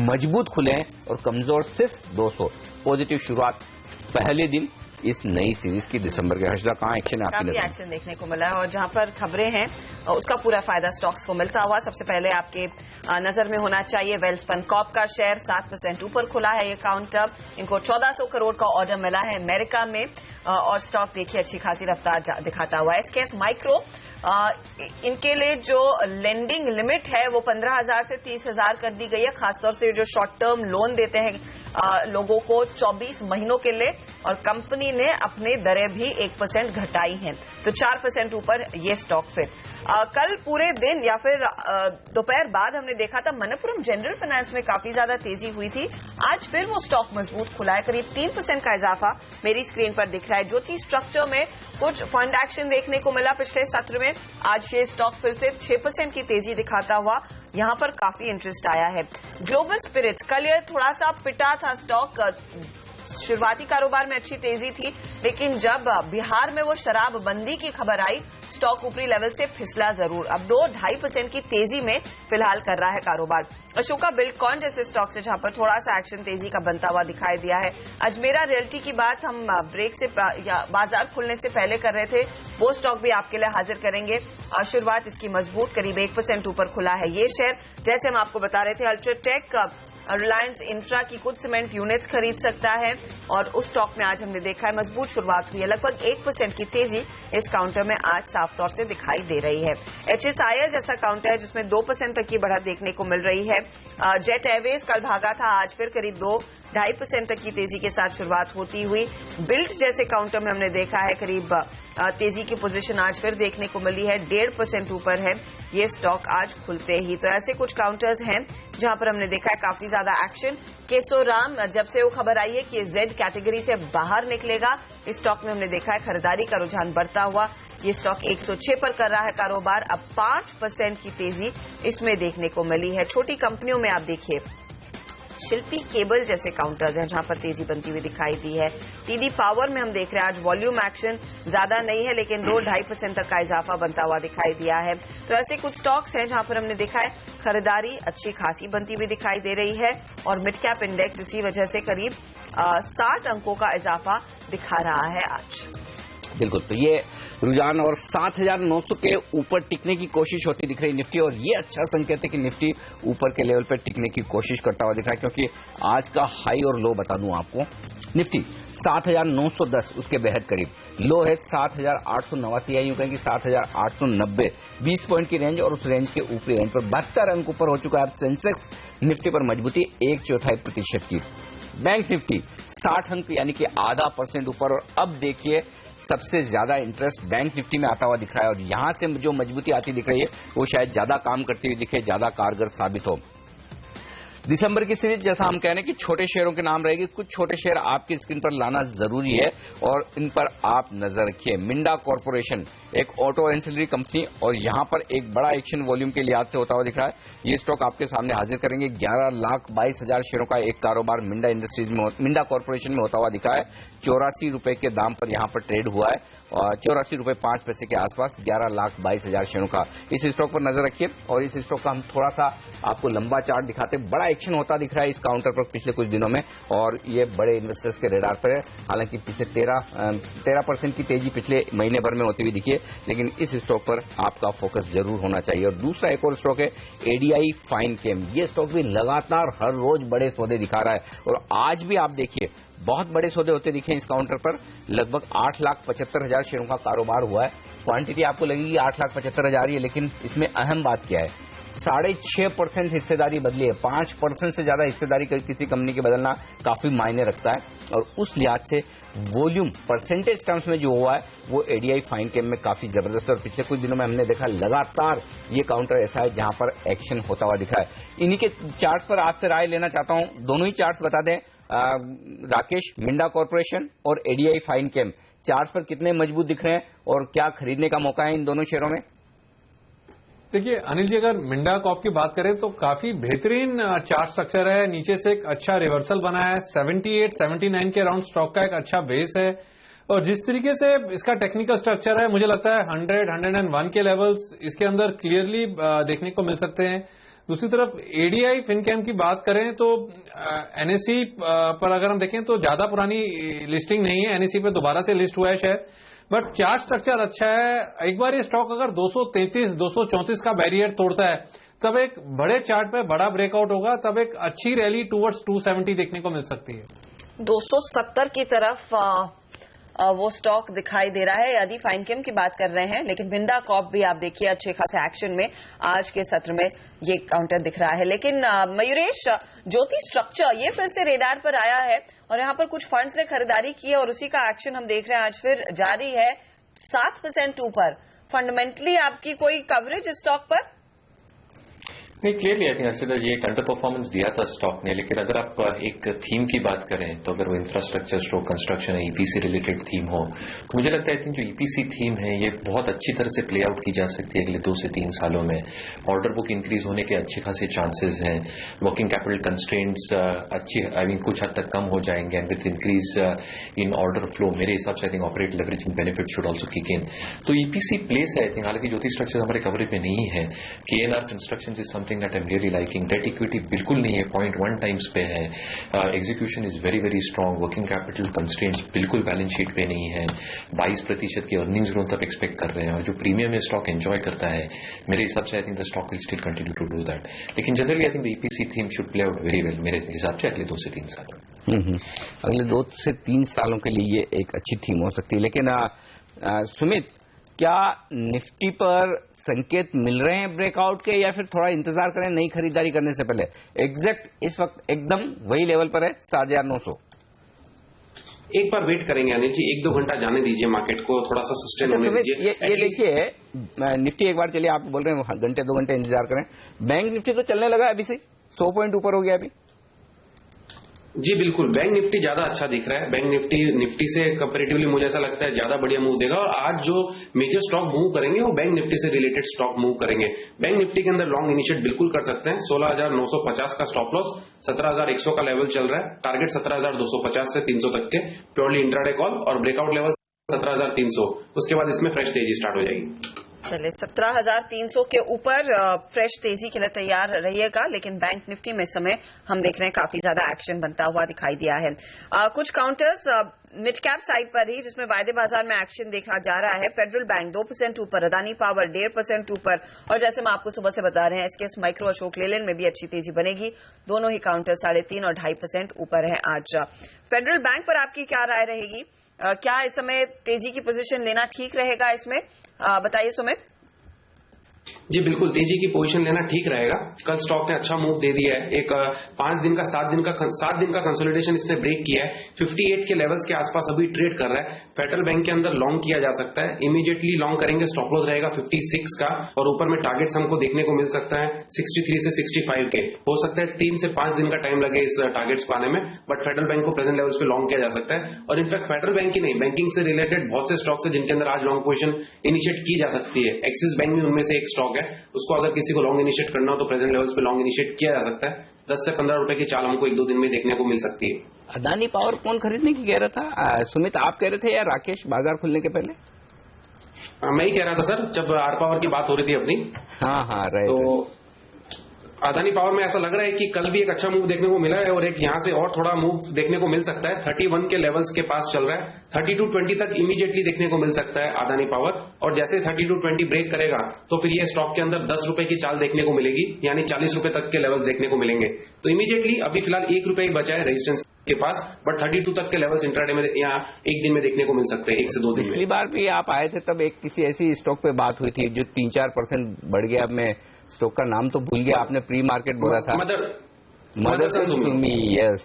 मजबूत खुले हैं और कमजोर सिर्फ 200। पॉजिटिव शुरुआत पहले दिन इस नई सीरीज की दिसंबर के। हर्षदा, कहां एक्शन है आपकी नजर? काफी एक्शन देखने को मिला है, और जहां पर खबरें हैं उसका पूरा फायदा स्टॉक्स को मिलता हुआ सबसे पहले आपके नजर में होना चाहिए वेल्सपन कॉर्प का शेयर 7% ऊपर खुला है। ये काउंटर इनको 1400 करोड़ का ऑर्डर मिला है अमेरिका में, और स्टॉक देखिए अच्छी खासी रफ्तार दिखाता हुआ है। एसकेएस माइक्रो इनके लिए जो लेंडिंग लिमिट है वो 15,000 से 30,000 कर दी गई है, खासतौर से जो शॉर्ट टर्म लोन देते हैं लोगों को 24 महीनों के लिए, और कंपनी ने अपने दरें भी 1% घटाई हैं, तो 4% ऊपर ये स्टॉक। फिर कल पूरे दिन या फिर दोपहर बाद हमने देखा था मनप्पुरम जनरल फाइनेंस में काफी ज्यादा तेजी हुई थी। आज फिर वो स्टॉक मजबूत खुला है, करीब 3% का इजाफा मेरी स्क्रीन पर दिख रहा है। ज्योति स्ट्रक्चर में कुछ फंड एक्शन देखने को मिला पिछले सत्र में, आज ये स्टॉक फिर से 6% की तेजी दिखाता हुआ यहां पर काफी इंटरेस्ट आया है। ग्लोबल स्पिरिट्स कल ये थोड़ा सा पिटा था स्टॉक, शुरुआती कारोबार में अच्छी तेजी थी, लेकिन जब बिहार में वो शराब बंदी की खबर आई स्टॉक ऊपरी लेवल से फिसला जरूर। अब 2-2.5% की तेजी में फिलहाल कर रहा है कारोबार। अशोका बिल्डकॉन जैसे स्टॉक से जहां पर थोड़ा सा एक्शन तेजी का बनता हुआ दिखाई दिया है। अजमेरा रियल्टी की बात हम ब्रेक से या बाजार खुलने से पहले कर रहे थे, वो स्टॉक भी आपके लिए हाजिर करेंगे। शुरुआत इसकी मजबूत, करीब 1% ऊपर खुला है ये शेयर। जैसे हम आपको बता रहे थे, अल्ट्राटेक रिलायंस इंफ्रा की कुछ सीमेंट यूनिट्स खरीद सकता है, और उस स्टॉक में आज हमने देखा है मजबूत शुरुआत हुई है। लगभग 1% की तेजी इस काउंटर में आज साफ तौर से दिखाई दे रही है। HSIL जैसा काउंटर है जिसमें 2% तक की बढ़त देखने को मिल रही है। जेट एयरवेज कल भागा था, आज फिर करीब 2-2.5% तक की तेजी के साथ शुरुआत होती हुई। बिल्ट जैसे काउंटर में हमने देखा है करीब तेजी की पोजीशन आज फिर देखने को मिली है, 1.5% ऊपर है ये स्टॉक आज खुलते ही। तो ऐसे कुछ काउंटर्स हैं जहां पर हमने देखा है काफी ज्यादा एक्शन। केशोराम जब से वो खबर आई है कि जेड कैटेगरी से बाहर निकलेगा, इस स्टॉक में हमने देखा है खरीदारी का रुझान बढ़ता हुआ। ये स्टॉक 106 पर कर रहा है कारोबार, अब 5% की तेजी इसमें देखने को मिली है। छोटी कंपनियों में आप देखिए शिल्पी केबल जैसे काउंटर्स हैं जहां पर तेजी बनती हुई दिखाई दी है। टीडी पावर में हम देख रहे हैं आज वॉल्यूम एक्शन ज्यादा नहीं है, लेकिन 2-2.5% तक का इजाफा बनता हुआ दिखाई दिया है। तो ऐसे कुछ स्टॉक्स हैं जहां पर हमने देखा है खरीदारी अच्छी खासी बनती हुई दिखाई दे रही है, और मिड कैप इंडेक्स इसी वजह से करीब 60 अंकों का इजाफा दिखा रहा है आज। बिल्कुल, तो ये रुझान और 7,900 के ऊपर टिकने की कोशिश होती दिख रही निफ्टी, और ये अच्छा संकेत है कि निफ्टी ऊपर के लेवल पर टिकने की कोशिश करता हुआ दिख रहा है, क्योंकि आज का हाई और लो बता दूं आपको। निफ्टी 7,910 उसके बेहद करीब, लो है 7,889 या यूं कहें कि 7,890, 20 पॉइंट की रेंज और उस रेंज के ऊपरी एंड पर 72 अंक ऊपर हो चुका है। अब सेंसेक्स निफ्टी पर मजबूती 1/4% की। बैंक निफ्टी 60 अंक यानी कि आधा % ऊपर। और अब देखिए सबसे ज्यादा इंटरेस्ट बैंक निफ्टी में आता हुआ दिख रहा है और यहां से जो मजबूती आती दिख रही है वो शायद ज्यादा काम करती हुई दिखे, ज्यादा कारगर साबित हो। दिसंबर की सीरीज जैसा हम कह रहे हैं कि छोटे शेयरों के नाम रहेगी, कुछ छोटे शेयर आपकी स्क्रीन पर लाना जरूरी है और इन पर आप नजर रखिए। मिंडा कॉर्पोरेशन एक ऑटो एंसिलरी कंपनी और यहां पर एक बड़ा एक्शन वॉल्यूम के लिहाज से होता हुआ दिख रहा है। ये स्टॉक आपके सामने हाजिर करेंगे। 11,22,000 शेयरों का एक कारोबार मिंडा इंडस्ट्रीज में, मिंडा कॉर्पोरेशन में होता हुआ दिखा है। 84 रुपए के दाम पर यहां पर ट्रेड हुआ है और 84 रुपए 5 पैसे के आसपास 11,22,000 शेयरों का इस स्टॉक पर नजर रखिए। और इस स्टॉक का हम थोड़ा सा आपको लंबा चार्ट दिखाते, बड़ा एक्शन होता दिख रहा है इस काउंटर पर पिछले कुछ दिनों में और ये बड़े इन्वेस्टर्स के रेडार पर है। हालांकि पिछले 13% की तेजी पिछले महीने भर में होती हुई दिखी है, लेकिन इस स्टॉक पर आपका फोकस जरूर होना चाहिए। और दूसरा एक और स्टॉक है एडीआई फाइनकेम। ये स्टॉक भी लगातार हर रोज बड़े सौदे दिखा रहा है और आज भी आप देखिए बहुत बड़े सौदे होते दिखे इस काउंटर पर। लगभग 8,75,000 शेयरों का कारोबार हुआ है। क्वांटिटी आपको लगेगी 8,75,000 ही है, लेकिन इसमें अहम बात क्या है, 6.5% हिस्सेदारी बदली है। 5% से ज्यादा हिस्सेदारी किसी कंपनी के बदलना काफी मायने रखता है और उस लिहाज से वॉल्यूम परसेंटेज टर्म्स में जो हुआ है वो एडीआई फाइनकेम में काफी जबरदस्त है। और पिछले कुछ दिनों में हमने देखा लगातार ये काउंटर ऐसा है जहां पर एक्शन होता हुआ दिखा है। इन्हीं के चार्ट्स पर आपसे राय लेना चाहता हूं। दोनों ही चार्ट्स बता दें राकेश, मिंडा कॉर्पोरेशन और एडीआई फाइनकेम चार्ट्स पर कितने मजबूत दिख रहे हैं और क्या खरीदने का मौका है इन दोनों शेयरों में? देखिए अनिल जी, अगर मिंडा कॉप की बात करें तो काफी बेहतरीन चार्ट स्ट्रक्चर है। नीचे से एक अच्छा रिवर्सल बना है, 78-79 के अराउंड स्टॉक का एक अच्छा बेस है और जिस तरीके से इसका टेक्निकल स्ट्रक्चर है मुझे लगता है 100-101 के लेवल्स इसके अंदर क्लियरली देखने को मिल सकते हैं। दूसरी तरफ एडीआई फिनकैम की बात करें तो एनएसई पर अगर हम देखें तो ज्यादा पुरानी लिस्टिंग नहीं है, एनएसई पे दोबारा से लिस्ट हुआ है शायद, बट चार्ट स्ट्रक्चर अच्छा है। एक बार ये स्टॉक अगर 233-234 का बैरियर तोड़ता है तब एक बड़े चार्ट पे बड़ा ब्रेकआउट होगा, तब एक अच्छी रैली टूवर्ड्स 270 देखने को मिल सकती है। 270 की तरफ वो स्टॉक दिखाई दे रहा है यदि फाइनकेम की बात कर रहे हैं, लेकिन मिंडा कॉप भी आप देखिए अच्छे खासे एक्शन में आज के सत्र में ये काउंटर दिख रहा है। लेकिन मयूरेश, ज्योति स्ट्रक्चर ये फिर से रेडार पर आया है और यहाँ पर कुछ फंड्स ने खरीदारी की है और उसी का एक्शन हम देख रहे हैं आज फिर जारी है 7% ऊपर। फंडामेंटली आपकी कोई कवरेज स्टॉक पर? नहीं, क्लियरली आई थिंक अक्सर ये एक अंडर परफॉर्मेंस दिया था स्टॉक ने, लेकिन अगर आप एक थीम की बात करें तो अगर वो इंफ्रास्ट्रक्चर स्ट्रोक कंस्ट्रक्शन है, ईपीसी रिलेटेड थीम हो, तो मुझे लगता है आई थिंक जो ईपीसी थीम है ये बहुत अच्छी तरह से प्ले आउट की जा सकती है अगले 2 से 3 सालों में। ऑर्डर बुक इंक्रीज होने के अच्छे खासे चांसेस हैं, वर्किंग कैपिटल कंस्ट्रेंट्स अच्छी कुछ हद तक कम हो जाएंगे and with increase in order flow मेरे हिसाब से I think operate leveraging benefit should also kick in. तो ईपीसी प्लेस है आई थिंक, हालांकि ज्योति स्ट्रक्चर हमारे कवरेज में नहीं है। KNR construction is something that I am really liking. Debt equity बिल्कुल नहीं है, 0.1 टाइम्स पे है। Execution is very very strong. Working capital constraints बिल्कुल बैलेंस शीट पे नहीं है। 22% की अर्निंग्स ग्रोथ तक एक्सपेक्ट कर रहे हैं और जो प्रीमियम में स्टॉक एंजॉय करता है मेरे हिसाब से I think the stock will still continue to do that. लेकिन generally I think the EPC theme should play out very well मेरे हिसाब से अगले 2 से 3 साल। अगले 2 से 3 सालों के लिए ये एक अच्छी थीम हो सकती है। लेकिन सुमित, क्या निफ्टी पर संकेत मिल रहे हैं ब्रेकआउट के या फिर थोड़ा इंतजार करें नई खरीदारी करने से पहले? एग्जैक्ट इस वक्त एकदम वही लेवल पर है 7,900। एक बार वेट करेंगे अनिल जी, 1-2 घंटा जाने दीजिए मार्केट को, थोड़ा सा सस्टेन होने दीजिए। ये देखिए निफ्टी एक बार चलिए, आप बोल रहे हैं घंटे 2 घंटे इंतजार करें, बैंक निफ्टी तो चलने लगा अभी से 100 पॉइंट ऊपर हो गया अभी। जी बिल्कुल, बैंक निफ्टी ज्यादा अच्छा दिख रहा है। बैंक निफ्टी से कंपैरेटिवली मुझे ऐसा लगता है ज्यादा बढ़िया मूव देगा और आज जो मेजर स्टॉक मूव करेंगे वो बैंक निफ्टी से रिलेटेड स्टॉक मूव करेंगे। बैंक निफ्टी के अंदर लॉन्ग इनिशिएट बिल्कुल कर सकते हैं। 16,950 का स्टॉप लॉस, 17,100 का लेवल चल रहा है, टारगेट 17,250 से 300 तक के प्योरली इंट्राडे कॉल और ब्रेकआउट लेवल 17,300। उसके बाद इसमें फ्रेश तेजी स्टार्ट हो जाएगी। चले 17,300 के ऊपर फ्रेश तेजी के लिए तैयार रहिएगा, लेकिन बैंक निफ्टी में समय हम देख रहे हैं काफी ज्यादा एक्शन बनता हुआ दिखाई दिया है। कुछ काउंटर्स मिड कैप साइड पर ही जिसमें वायदे बाजार में एक्शन देखा जा रहा है। फेडरल बैंक 2% ऊपर, अदानी पावर 1.5% ऊपर, और जैसे हम आपको सुबह से बता रहे हैं एसकेएस माइक्रो अशोक लेलैंड में भी अच्छी तेजी बनेगी। दोनों ही काउंटर 3.5 और 2.5% ऊपर है आज। फेडरल बैंक पर आपकी क्या राय रहेगी? क्या इस समय तेजी की पोजीशन लेना ठीक रहेगा? इसमें बताइए सुमित। जी बिल्कुल, तेजी की पोजीशन लेना ठीक रहेगा। कल स्टॉक ने अच्छा मूव दे दिया है। एक 5 दिन का 7 दिन का कंसोलिडेशन इसने ब्रेक किया है। 58 के लेवल्स के आसपास अभी ट्रेड कर रहा है। फेडरल बैंक के अंदर लॉन्ग किया जा सकता है। इमीडिएटली लॉन्ग करेंगे, स्टॉप लॉस रहेगा 56 का, और ऊपर में टारगेट्स हमको देखने को मिल सकता है 63 से 65 के। हो सकता है 3 से 5 दिन का टाइम लगे इस टारगेट्स पाने में, बट फेडरल बैंक को प्रेजेंट लेवल्स पे लॉन्ग किया जा सकता है। और इनफैक्ट फेडरल बैंक ही नहीं, बैंकिंग से रिलेटेड बहुत से स्टॉक्स है जिनके अंदर आज लॉन्ग पोजीशन इनिशिएट की जा सकती है। एक्सिस बैंक भी उनमें से एक स्टॉक है। उसको अगर किसी को लॉन्ग इनिशिएट करना हो तो प्रेजेंट लेवल्स पे लॉन्ग इनिशिएट किया जा सकता है। 10 से 15 रुपए की चाल हमको 1-2 दिन में देखने को मिल सकती है। अदानी पावर कौन खरीदने की कह रहा था? सुमित आप कह रहे थे या राकेश बाजार खुलने के पहले? मैं ही कह रहा था सर, जब आर पावर की बात हो रही थी अपनी। हाँ राइट। तो अदानी पावर में ऐसा लग रहा है कि कल भी एक अच्छा मूव देखने को मिला है और एक यहां से और थोड़ा मूव देखने को मिल सकता है। 31 के लेवल्स के पास चल रहा है। 32.20 तक इमीडिएटली देखने को मिल सकता है अदानी पावर, और जैसे 32.20 ब्रेक करेगा तो फिर ये स्टॉक के अंदर 10 रुपए की चाल देखने को मिलेगी, यानी 40 रुपए तक के लेवल्स देखने को मिलेंगे। तो इमीडिएटली अभी फिलहाल 1 रुपए ही बचा है रेजिस्टेंस के पास, बट 32 तक के लेवल्स इंट्राडे में यहाँ एक दिन में देखने को मिल सकते हैं, 1 से 2 दिन में। पिछली बार भी आप आए थे तब एक किसी ऐसी स्टॉक पे बात हुई थी जो 3-4% बढ़ गया। अब मैं स्टॉक का नाम तो भूल गया, आपने प्री मार्केट बोला था। मदरसन सुमी। यस।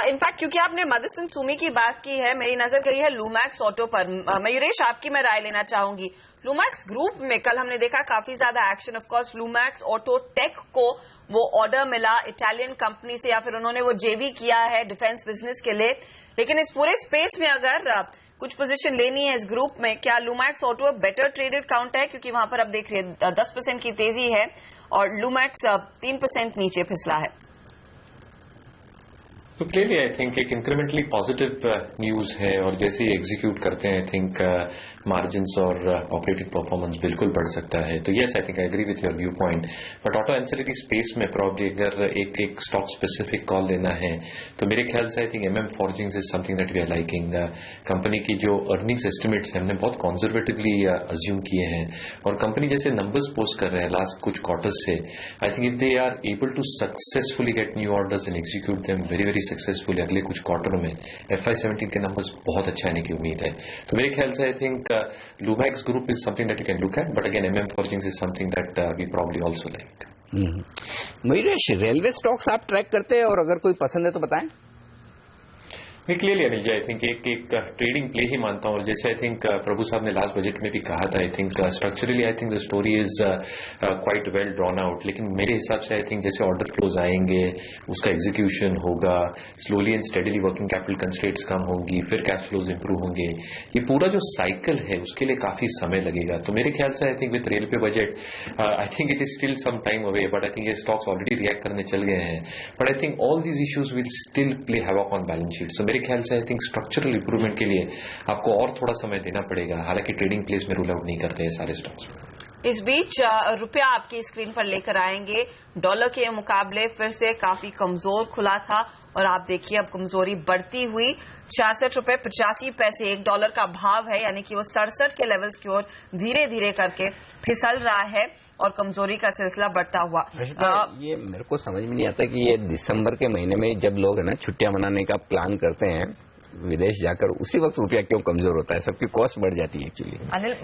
इनफैक्ट क्योंकि आपने मदरसन सुमी की बात की है, मेरी नजर गई है लूमैक्स ऑटो पर। मयूरेश आपकी मैं राय लेना चाहूंगी। लूमैक्स ग्रुप में कल हमने देखा काफी ज्यादा action. Of course Lumax auto tech को वो ऑर्डर मिला इटालियन कंपनी से, या फिर उन्होंने वो जेवी किया है डिफेंस बिजनेस के लिए। लेकिन इस पूरे स्पेस में अगर कुछ पोजीशन लेनी है इस ग्रुप में, क्या लूमैक्स ऑटो बेटर ट्रेडेड काउंट है? क्योंकि वहां पर अब देख रहे हैं 10% की तेजी है और लूमैक्स 3% नीचे फिसला है। तो क्लियरली आई थिंक एक इंक्रीमेंटली पॉजिटिव न्यूज है, और जैसे ही एग्जीक्यूट करते हैं आई थिंक मार्जिन्स और ऑपरेटिंग परफॉर्मेंस बिल्कुल बढ़ सकता है। तो yes, I think I agree with your view point. But auto ancillary space में प्रॉब्ली अगर एक स्टॉक स्पेसिफिक कॉल लेना है तो मेरे ख्याल से I think MM Forgings is something that we are liking. Company की जो अर्निंग्स एस्टिमेट्स हैं हमने बहुत कंजर्वेटिवली अज्यूम किए हैं, और कंपनी जैसे नंबर्स पोस्ट कर रहे हैं लास्ट कुछ क्वार्टर्स से, I think if they are able to successfully get new orders and execute them very successfully अगले कुछ क्वार्टर में FY17 के नंबर्स बहुत अच्छा आने की उम्मीद है। तो मेरे ख्याल से I think Lumax group is something that you can look at, but again MM Forgings is something that we probably also like. Mayuresh, railway stocks आप ट्रैक करते हैं, और अगर कोई पसंद है तो बताएं। मैं clearly Anil ji I think एक ट्रेडिंग प्ले ही मानता हूँ, और जैसे आई थिंक प्रभु साहब ने लास्ट बजट में भी कहा था, I think structurally I think the story is quite well drawn out. लेकिन मेरे हिसाब से आई थिंक जैसे ऑर्डर फ्लोज आएंगे, उसका एग्जीक्यूशन होगा, slowly and steadily working capital constraints कम होंगी, फिर कैश फ्लोज इंप्रूव होंगे, ये पूरा जो साइकिल है उसके लिए काफी समय लगेगा। तो मेरे ख्याल से I think with railway budget I think it is still some time away, but I think ये स्टॉक्स ऑलरेडी रिएक्ट करने चल गए हैं। But I think all these issues will still play havoc on balance sheet. So मेरे ख्याल से I think structural improvement के लिए आपको और थोड़ा समय देना पड़ेगा, हालांकि ट्रेडिंग प्लेस में रूल आउट नहीं करते हैं सारे स्टॉक्स। इस बीच रुपया आपकी स्क्रीन पर लेकर आएंगे। डॉलर के मुकाबले फिर से काफी कमजोर खुला था, और आप देखिए अब कमजोरी बढ़ती हुई 66 रुपए 85 पैसे एक डॉलर का भाव है, यानी कि वो 67 के लेवल्स की ओर धीरे धीरे करके फिसल रहा है और कमजोरी का सिलसिला बढ़ता हुआ। ये मेरे को समझ में नहीं आता कि ये दिसंबर के महीने में जब लोग है ना छुट्टियां मनाने का प्लान करते हैं विदेश जाकर, उसी वक्त रुपया क्यों कमजोर होता है? सबकी कॉस्ट बढ़ जाती है एक्चुअली। अनिल,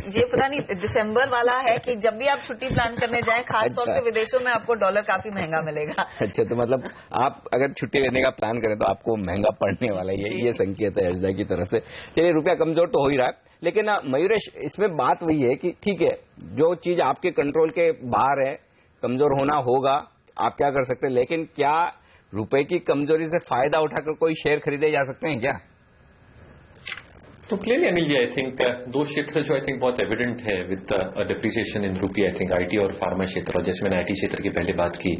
ये पता नहीं दिसंबर वाला है कि जब भी आप छुट्टी प्लान करने जाएं, खासतौर से विदेशों में आपको डॉलर काफी महंगा मिलेगा। अच्छा, तो मतलब आप अगर छुट्टी लेने का प्लान करें तो आपको महंगा पड़ने वाला है, ये संकेत है एसडा की तरफ से। चलिए, रुपया कमजोर तो हो ही रहा है, लेकिन मयूरेश इसमें बात वही है कि ठीक है, जो चीज आपके कंट्रोल के बाहर है, कमजोर होना होगा, आप क्या कर सकते हैं, लेकिन क्या रुपए की कमजोरी से फायदा उठाकर कोई शेयर खरीदे जा सकते हैं क्या? तो clearly Anil ji I think दो क्षेत्र जो आई थिंक बहुत एविडेंट है with depreciation in rupee I think IT और फार्मा क्षेत्र, और जैसे मैंने आईटी क्षेत्र की पहले बात की,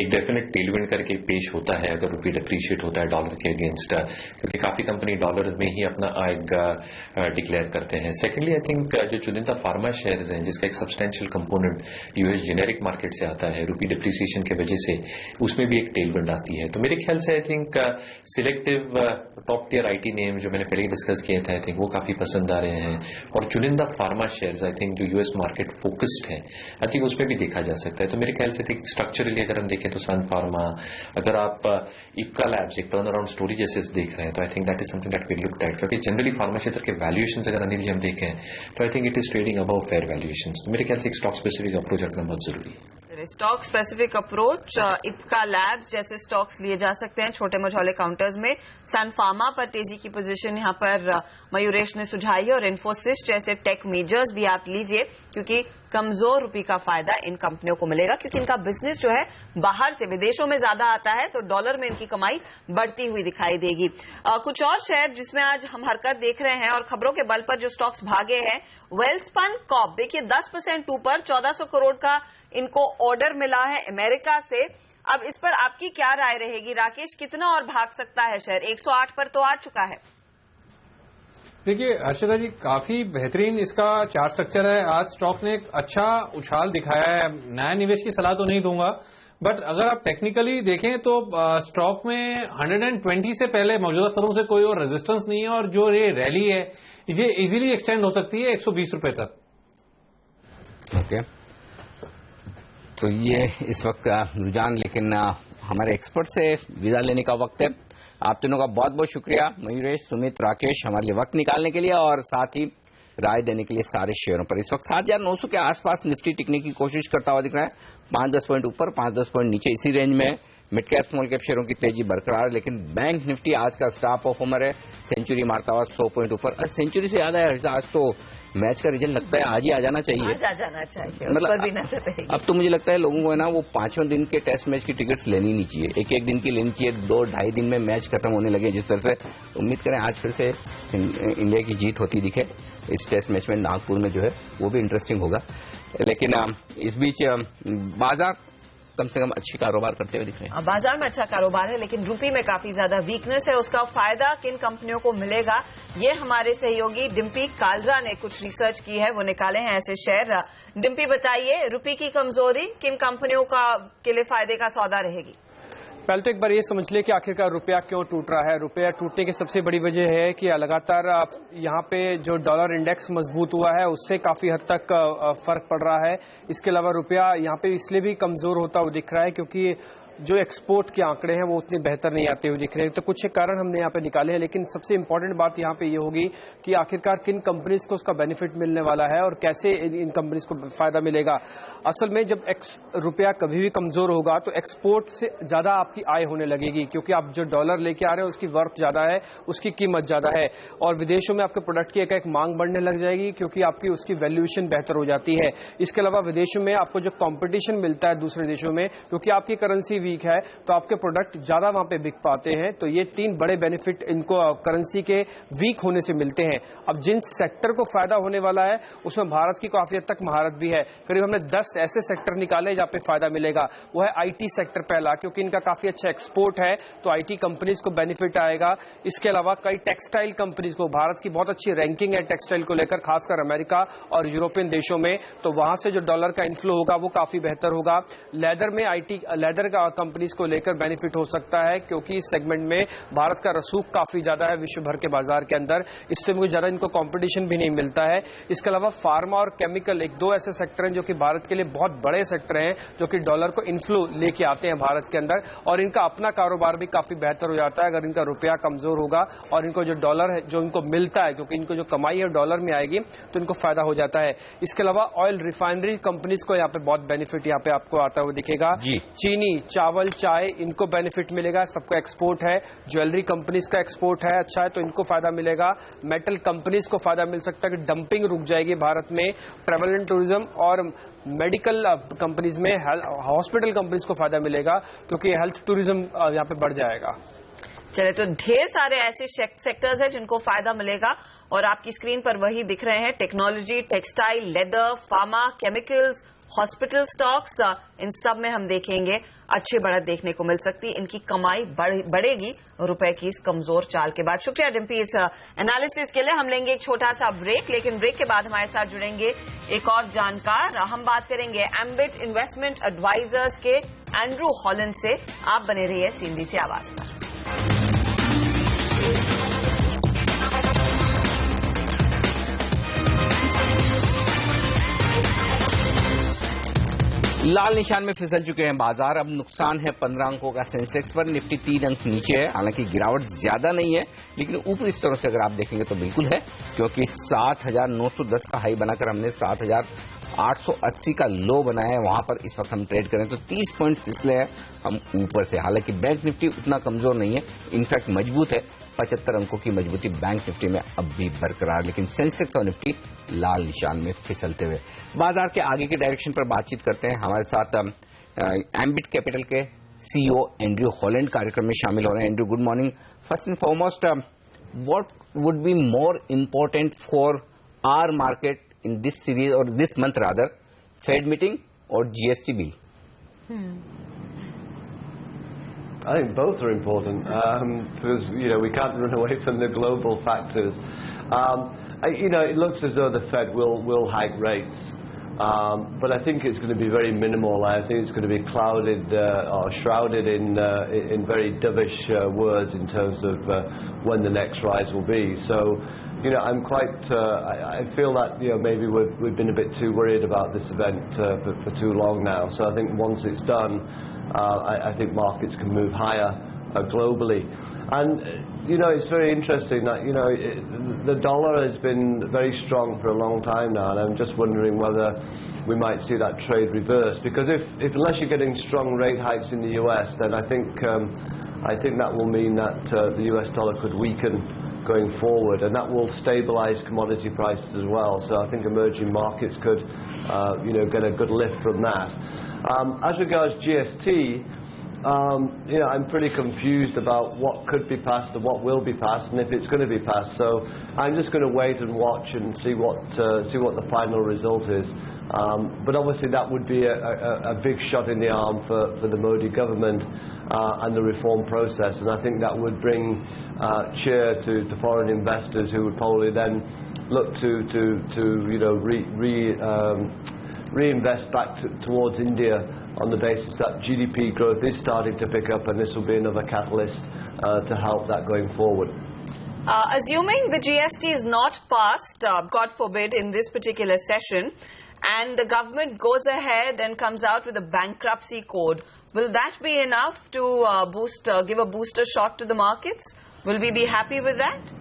एक डेफिनेट टेलविंड करके पेश होता है अगर रूपी डिप्रिशिएट होता है डॉलर के अगेंस्ट, क्योंकि काफी कंपनी डॉलर में ही अपना आय डिक्लेयर करते हैं। सेकेंडली आई थिंक जो चुनिंदा फार्मा शेयर्स हैं जिसका एक substantial component US generic market से आता है, रूपी डिप्रिसिएशन की वजह से उसमें भी एक टेलविंड आती है। तो मेरे ख्याल से I think selective top tier IT name जो मैंने पहले ही डिस्कस किए थे आई थिंक वो काफी पसंद आ रहे हैं, और चुनिंदा फार्मा शेयर्स आई थिंक जो यूएस मार्केट फोकस्ड है आई थिंक उसमें भी देखा जा सकता है। तो मेरे ख्याल से स्ट्रक्चरली अगर हम देखें तो सन फार्मा, अगर आप इक्का लैब्स एक टर्न अराउंड स्टोरी जैसे देख रहे हैं तो I think that is something that we looked at, क्योंकि जनरली फार्मा क्षेत्र के वैल्यूएशन अगर अनिल जी हम देखें तो I think it is trading above fair valuation. तो मेरे ख्याल से एक स्टॉक स्पेसिफिक अप्रोच रखना बहुत जरूरी है। Stock specific approach Ipca labs जैसे स्टॉक्स लिए जा सकते हैं छोटे मझौले काउंटर्स में। सन फार्मा पर तेजी की पोजीशन यहां पर मयूरेश ने सुझाई है, और इन्फोसिस जैसे टेक मेजर्स भी आप लीजिए, क्योंकि कमजोर रुपये का फायदा इन कंपनियों को मिलेगा, क्योंकि इनका बिजनेस जो है बाहर से विदेशों में ज्यादा आता है, तो डॉलर में इनकी कमाई बढ़ती हुई दिखाई देगी। कुछ और शेयर जिसमें आज हम हरकत देख रहे हैं और खबरों के बल पर जो स्टॉक्स भागे हैं, वेल्सपन कॉर्प देखिए 10% ऊपर, 1400 करोड़ का इनको ऑर्डर मिला है अमेरिका से। अब इस पर आपकी क्या राय रहेगी राकेश, कितना और भाग सकता है शेयर? 108 पर तो आ चुका है। देखिए हर्षदा जी, काफी बेहतरीन इसका चार्ट स्ट्रक्चर है। आज स्टॉक ने एक अच्छा उछाल दिखाया है। नया निवेश की सलाह तो नहीं दूंगा, बट अगर आप टेक्निकली देखें तो स्टॉक में 120 से पहले मौजूदा स्तरों से कोई और रेजिस्टेंस नहीं है, और जो ये रैली है ये इजीली एक्सटेंड हो सकती है 120 रुपए तक। ओके, तो ये इस वक्त का रुझान, लेकिन हमारे एक्सपर्ट से विदा लेने का वक्त है। आप तीनों का बहुत बहुत शुक्रिया, मयूरेश, सुमित, राकेश, हमारे लिए वक्त निकालने के लिए और साथ ही राय देने के लिए सारे शेयरों पर। इस वक्त 7,900 के आसपास निफ्टी टिकने की कोशिश करता हुआ दिख रहा है, 5-10 पॉइंट ऊपर, 5-10 पॉइंट नीचे, इसी रेंज में मिड कैप स्मॉल कैप शेयरों की तेजी बरकरार। लेकिन बैंक निफ्टी आज का स्टार परफॉर्मर है, सेंचुरी मारता हुआ 100 पॉइंट ऊपर। सेंचुरी से याद है आज तो मैच का रिजल्ट लगता है आज ही आ जाना चाहिए, आज आ जाना चाहिए, उस पर भी नजर रहेगी। अब तो मुझे लगता है लोगों को है ना वो 5वें दिन के टेस्ट मैच की टिकट्स लेनी नहीं चाहिए, एक दिन की लेनी चाहिए। 2-2.5 दिन में मैच खत्म होने लगे जिस तरह से। उम्मीद करें आज फिर से इंडिया की जीत होती दिखे इस टेस्ट मैच में, नागपुर में जो है वो भी इंटरेस्टिंग होगा। लेकिन इस बीच बाजार कम से कम अच्छी कारोबार करते हुए दिख रहे हैं। बाजार में अच्छा कारोबार है, लेकिन रुपये में काफी ज्यादा वीकनेस है। उसका फायदा किन कंपनियों को मिलेगा, ये हमारे सहयोगी डिम्पी कालरा ने कुछ रिसर्च की है, वो निकाले हैं ऐसे शेयर। डिम्पी बताइए, रुपये की कमजोरी किन कंपनियों के लिए फायदे का सौदा रहेगी? पहले तो एक बार ये समझ लिया कि आखिरकार रुपया क्यों टूट रहा है। रुपया टूटने की सबसे बड़ी वजह है कि लगातार यहाँ पे जो डॉलर इंडेक्स मजबूत हुआ है उससे काफी हद तक फर्क पड़ रहा है। इसके अलावा रुपया यहाँ पे इसलिए भी कमजोर होता हुआ दिख रहा है क्योंकि जो एक्सपोर्ट के आंकड़े हैं वो उतने बेहतर नहीं आते हुए दिख रहे हैं। तो कुछ कारण हमने यहाँ पे निकाले हैं, लेकिन सबसे इंपॉर्टेंट बात यहाँ पे ये होगी कि आखिरकार किन कंपनीज को उसका बेनिफिट मिलने वाला है और कैसे इन कंपनीज को फायदा मिलेगा। असल में जब रुपया कभी भी कमजोर होगा तो एक्सपोर्ट से ज्यादा आपकी आय होने लगेगी, क्योंकि आप जो डॉलर लेके आ रहे हैं उसकी वर्थ ज्यादा है, उसकी कीमत ज्यादा है, और विदेशों में आपके प्रोडक्ट की एक मांग बढ़ने लग जाएगी क्योंकि आपकी उसकी वैल्यूएशन बेहतर हो जाती है। इसके अलावा विदेशों में आपको जो कॉम्पिटिशन मिलता है दूसरे देशों में, क्योंकि आपकी करेंसी वीक है तो आपके प्रोडक्ट ज्यादा वहां पे बिक पाते हैं। तो ये 3 बड़े बेनिफिट इनको करेंसी के वीक होने से मिलते हैं। अब जिन सेक्टर को फायदा होने वाला है उसमें भारत की काफी हद तक महारत भी है। करीब हमने 10 ऐसे सेक्टर निकाले जहां पे फायदा मिलेगा। वो है आईटी सेक्टर पहला, क्योंकि इनका काफी अच्छा एक्सपोर्ट है तो आईटी कंपनीज को बेनिफिट आएगा। इसके अलावा कई टेक्सटाइल कंपनीज को, भारत की बहुत अच्छी रैंकिंग है टेक्सटाइल को लेकर, खासकर अमेरिका और यूरोपियन देशों में, तो वहां से जो डॉलर का इन्फ्लो होगा वो काफी बेहतर होगा। लेदर में लेदर का कंपनीज को लेकर बेनिफिट हो सकता है क्योंकि इस सेगमेंट में भारत का रसूख काफी ज्यादा है विश्व भर के बाजार के अंदर, इससे मुझे ज्यादा इनको कंपटीशन भी नहीं मिलता है। इसके अलावा फार्मा और केमिकल 1-2 ऐसे सेक्टर हैं जो कि भारत के लिए बहुत बड़े सेक्टर हैं, जो कि डॉलर को इन्फ्लो लेके आते हैं भारत के अंदर, और इनका अपना कारोबार भी काफी बेहतर हो जाता है अगर इनका रुपया कमजोर होगा और इनको जो डॉलर है जो इनको मिलता है, क्योंकि इनको जो कमाई है डॉलर में आएगी तो इनको फायदा हो जाता है। इसके अलावा ऑयल रिफाइनरी कंपनीज को यहाँ पे बहुत बेनिफिट यहाँ पे आपको आता हुआ दिखेगा। चीनी, चावल, चाय, इनको बेनिफिट मिलेगा, सबको एक्सपोर्ट है। ज्वेलरी कंपनीज का एक्सपोर्ट है अच्छा है तो इनको फायदा मिलेगा। मेटल कंपनीज को फायदा मिल सकता है कि डंपिंग रुक जाएगी भारत में। ट्रैवल एंड टूरिज्म और मेडिकल कंपनीज में, हॉस्पिटल कंपनीज को फायदा मिलेगा क्योंकि हेल्थ टूरिज्म यहाँ पे बढ़ जाएगा। चले, तो ढेर सारे ऐसे सेक्टर्स हैं जिनको फायदा मिलेगा और आपकी स्क्रीन पर वही दिख रहे हैं। Technology, textile, leather, pharma, chemicals, hospital stocks, इन सब में हम देखेंगे अच्छी बढ़त देखने को मिल सकती है। इनकी कमाई बढ़ेगी रुपए की इस कमजोर चाल के बाद। शुक्रिया डिम्पी इस एनालिसिस के लिए। हम लेंगे एक छोटा सा ब्रेक, लेकिन ब्रेक के बाद हमारे साथ जुड़ेंगे एक और जानकार। हम बात करेंगे एम्बिट इन्वेस्टमेंट एडवाइजर्स के एंड्रू हॉलैंड से। आप बने रहिए CNBC आवाज पर। लाल निशान में फिसल चुके हैं बाजार। अब नुकसान है 15 अंकों का सेंसेक्स पर। निफ्टी 3 अंक नीचे है। हालांकि गिरावट ज्यादा नहीं है, लेकिन ऊपरी स्तरों से अगर आप देखेंगे तो बिल्कुल है, क्योंकि 7,910 का हाई बनाकर हमने 7,880 का लो बनाया है। वहां पर इस वक्त हम ट्रेड करें तो 30 पॉइंट फिसले हैं हम ऊपर से। हालांकि बैंक निफ्टी उतना कमजोर नहीं है, इनफैक्ट मजबूत है। 75 अंकों की मजबूती बैंक निफ्टी में अब भी बरकरार, लेकिन सेंसेक्स और निफ्टी लाल निशान में फिसलते हुए। बाजार के आगे के डायरेक्शन पर बातचीत करते हैं। हमारे साथ एम्बिट कैपिटल के CEO एंड्रू हॉलैंड कार्यक्रम में शामिल हो रहे हैं। Andrew, good morning. First and foremost, what would be more important for our market in this series or this month rather, Fed meeting or GST bill? I think both are important because we can't run away from the global factors. It looks as though the Fed will hike rates, but I think it's going to be very minimal. I think it's going to be clouded or shrouded in very dovish words in terms of when the next rise will be. So. I'm quite. I feel that maybe we've been a bit too worried about this event for too long now. So I think once it's done, I think markets can move higher globally. And it's very interesting that the dollar has been very strong for a long time now, and I'm just wondering whether we might see that trade reverse. Because if unless you're getting strong rate hikes in the US, then I think that will mean that the US dollar could weaken going forward, and that will stabilize commodity prices as well. So I think emerging markets could get a good lift from that. As regards GST, I'm pretty confused about what could be passed and what will be passed, and if it's going to be passed. So I'm just going to wait and watch and see what the final result is. But obviously that would be a big shot in the arm for the Modi government and the reform process, and I think that would bring cheer to foreign investors who would probably then look to reinvest back towards India on the basis that GDP growth is starting to pick up, and this will be another catalyst to help that going forward. Assuming the GST is not passed, God forbid, in this particular session, and the government goes ahead and comes out with a bankruptcy code, will that be enough to give a booster shot to the markets? Will we be happy with that?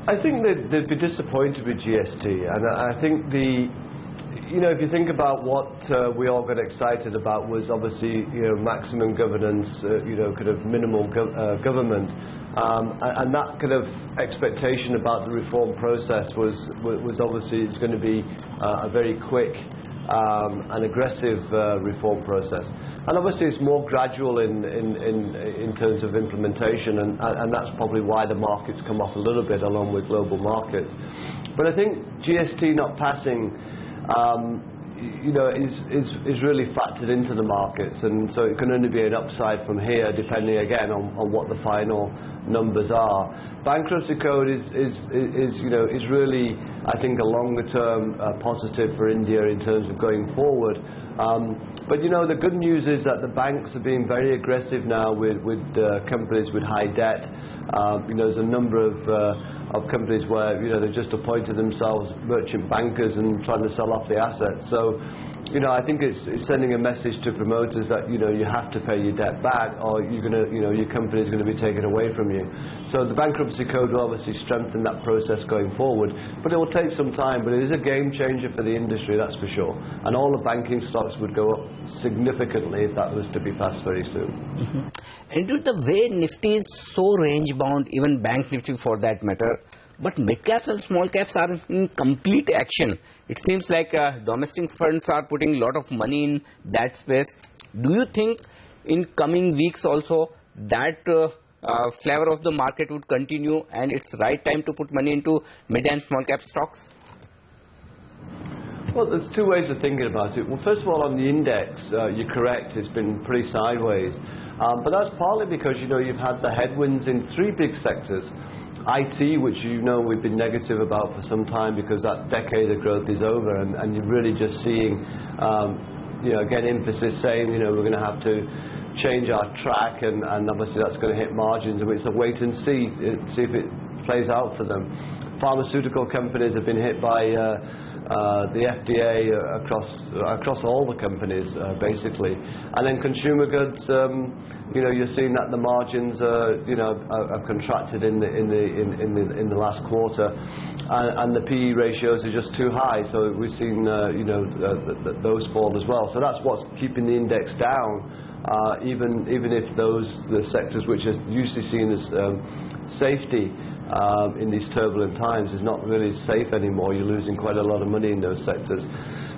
I think they'd be disappointed with GST, and I think if you think about what we all got excited about was obviously maximum governance, kind of minimal government, and that kind of expectation about the reform process was obviously it's going to be a very quick and aggressive reform process, and obviously it's more gradual in terms of implementation, and that's probably why the markets come off a little bit along with global markets. But I think GST not passing is really factored into the markets, and so it can only be an upside from here, depending again on what the final numbers are. Bankruptcy code is really, I think, a longer term positive for India in terms of going forward. But the good news is that the banks are being very aggressive now with companies with high debt. There's a number of companies where they've just appointed themselves merchant bankers and trying to sell off the assets. So I think it's sending a message to promoters that you have to pay your debt back, or you're going to your company is going to be taken away from you. So the bankruptcy code will obviously strengthen that process going forward, but it will take some time. But it is a game changer for the industry, that's for sure. And all the banking stocks would go up significantly if that was to be passed very soon. And the way Nifty is so range bound, even Bank Nifty for that matter, but mid caps and small caps are in complete action. It seems like domestic funds are putting a lot of money in that space. Do you think in coming weeks also that flavor of the market would continue and it's right time to put money into mid and small cap stocks? Well, there's two ways of thinking about it. Well, first of all, on the index, you're correct, it's been pretty sideways. But that's partly because, you've had the headwinds in three big sectors. IT, which we've been negative about for some time because that decade of growth is over, and you're really just seeing, again, emphasis saying, we're going to have to change our track, and obviously that's going to hit margins, and it's a wait and see if it plays out for them. Pharmaceutical companies have been hit by the FDA across all the companies, basically. And then consumer goods, you're seeing that the margins are contracted in the last quarter, and the PE ratios are just too high. So we've seen those fall as well. So that's what's keeping the index down. Even if the sectors which are usually seen as safety in these turbulent times is not really safe anymore. You're losing quite a lot of money in those sectors.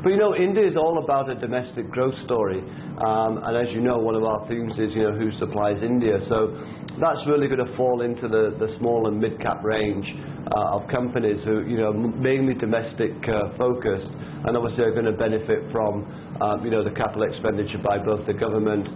But India is all about a domestic growth story, and as you know, one of our themes is who supplies India. So that's really going to fall into the small and mid cap range of companies who mainly domestic focused, and obviously are going to benefit from the capital expenditure by both the government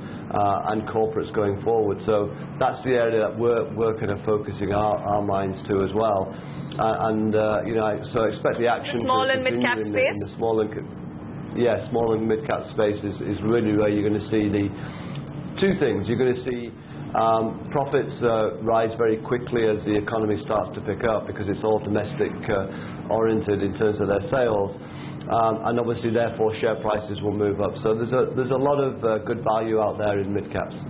and corporates going forward. So that's the area that we're kind of focusing our minds to as well. So I expect the action small and mid cap space. In the small and mid cap space is really where you're going to see the two things. You're going to see profits rise very quickly as the economy starts to pick up because it's all domestic oriented in terms of their sales, and obviously therefore share prices will move up. So there's a lot of good value out there in mid caps.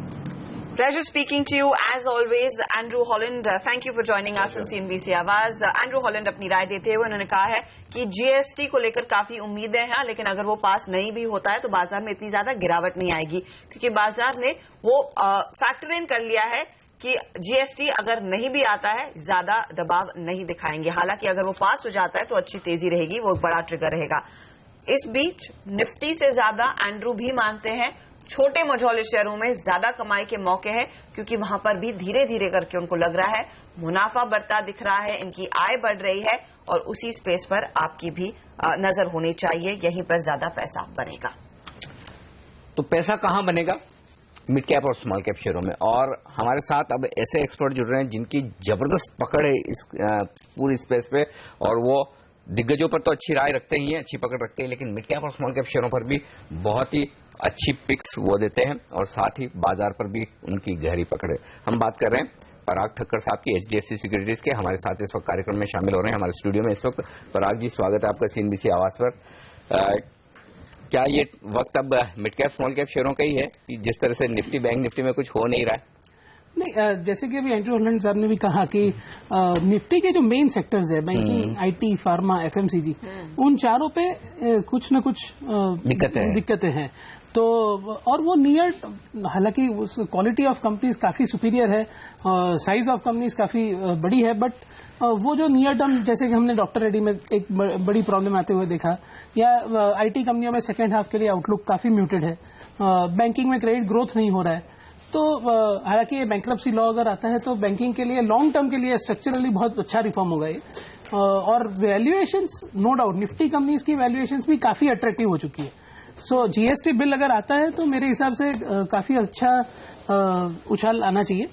Pleasure speaking to you as always, Andrew Holland. Thank you for joining us on CNBC आवाज. Andrew Holland अपनी राय देते हुए उन्होंने कहा है कि GST को लेकर काफी उम्मीदें हैं, लेकिन अगर वो पास नहीं भी होता है तो बाजार में इतनी ज्यादा गिरावट नहीं आएगी, क्योंकि बाजार ने वो फैक्टर इन कर लिया है कि GST अगर नहीं भी आता है ज्यादा दबाव नहीं दिखाएंगे. हालांकि अगर वो पास हो जाता है तो अच्छी तेजी रहेगी, वो एक बड़ा ट्रिगर रहेगा. इस बीच निफ्टी से ज्यादा एंड्रू भी मानते हैं छोटे मझौले शेयरों में ज्यादा कमाई के मौके हैं, क्योंकि वहां पर भी धीरे धीरे करके उनको लग रहा है मुनाफा बढ़ता दिख रहा है, इनकी आय बढ़ रही है, और उसी स्पेस पर आपकी भी नजर होनी चाहिए. यहीं पर ज्यादा पैसा बनेगा. तो पैसा कहां बनेगा? मिड कैप और स्मॉल कैप शेयरों में. और हमारे साथ अब ऐसे एक्सपर्ट जुड़ रहे हैं जिनकी जबरदस्त पकड़ है इस पूरी स्पेस पे, और वो दिग्गजों पर तो अच्छी राय रखते ही हैं, अच्छी पकड़ रखते हैं, लेकिन मिड कैप और स्मॉल कैप शेयरों पर भी बहुत ही अच्छी पिक्स वो देते हैं, और साथ ही बाजार पर भी उनकी गहरी पकड़ है. हम बात कर रहे हैं पराग ठक्कर साहब की HDFC सिक्योरिटीज के. हमारे साथ इस वक्त कार्यक्रम में शामिल हो रहे हैं हमारे स्टूडियो में इस वक्त. पराग जी, स्वागत है आपका CNBC आवाज पर. क्या ये वक्त अब मिड कैप स्मॉल कैप शेयरों का ही है कि जिस तरह से निफ्टी बैंक निफ्टी में कुछ हो नहीं रहा है? नहीं, जैसे कि अभी एंड्रू हॉलैंड साहब ने भी कहा कि निफ्टी के जो मेन सेक्टर्स है, बैंकिंग, IT, फार्मा, FMCG, उन चारों पे कुछ न कुछ दिक्कतें हैं. तो और वो नियर, हालांकि क्वालिटी ऑफ कंपनीज काफी सुपीरियर है, साइज ऑफ कंपनीज काफी बड़ी है, बट वो जो नियर टर्म, जैसे कि हमने डॉक्टर रेड्डी में एक बड़ी प्रॉब्लम आते हुए देखा, या IT कंपनियों में सेकेंड हाफ के लिए आउटलुक काफी म्यूटेड है, बैंकिंग में क्रेडिट ग्रोथ नहीं हो रहा है. तो हालांकि ये बैंक्रप्सी लॉ अगर आता है तो बैंकिंग के लिए लॉन्ग टर्म के लिए स्ट्रक्चरली बहुत अच्छा रिफॉर्म होगा ये. और valuations, no doubt Nifty companies की वैल्यूएशंस भी काफी अट्रैक्टिव हो चुकी है. सो GST बिल अगर आता है तो मेरे हिसाब से काफी अच्छा उछाल आना चाहिए,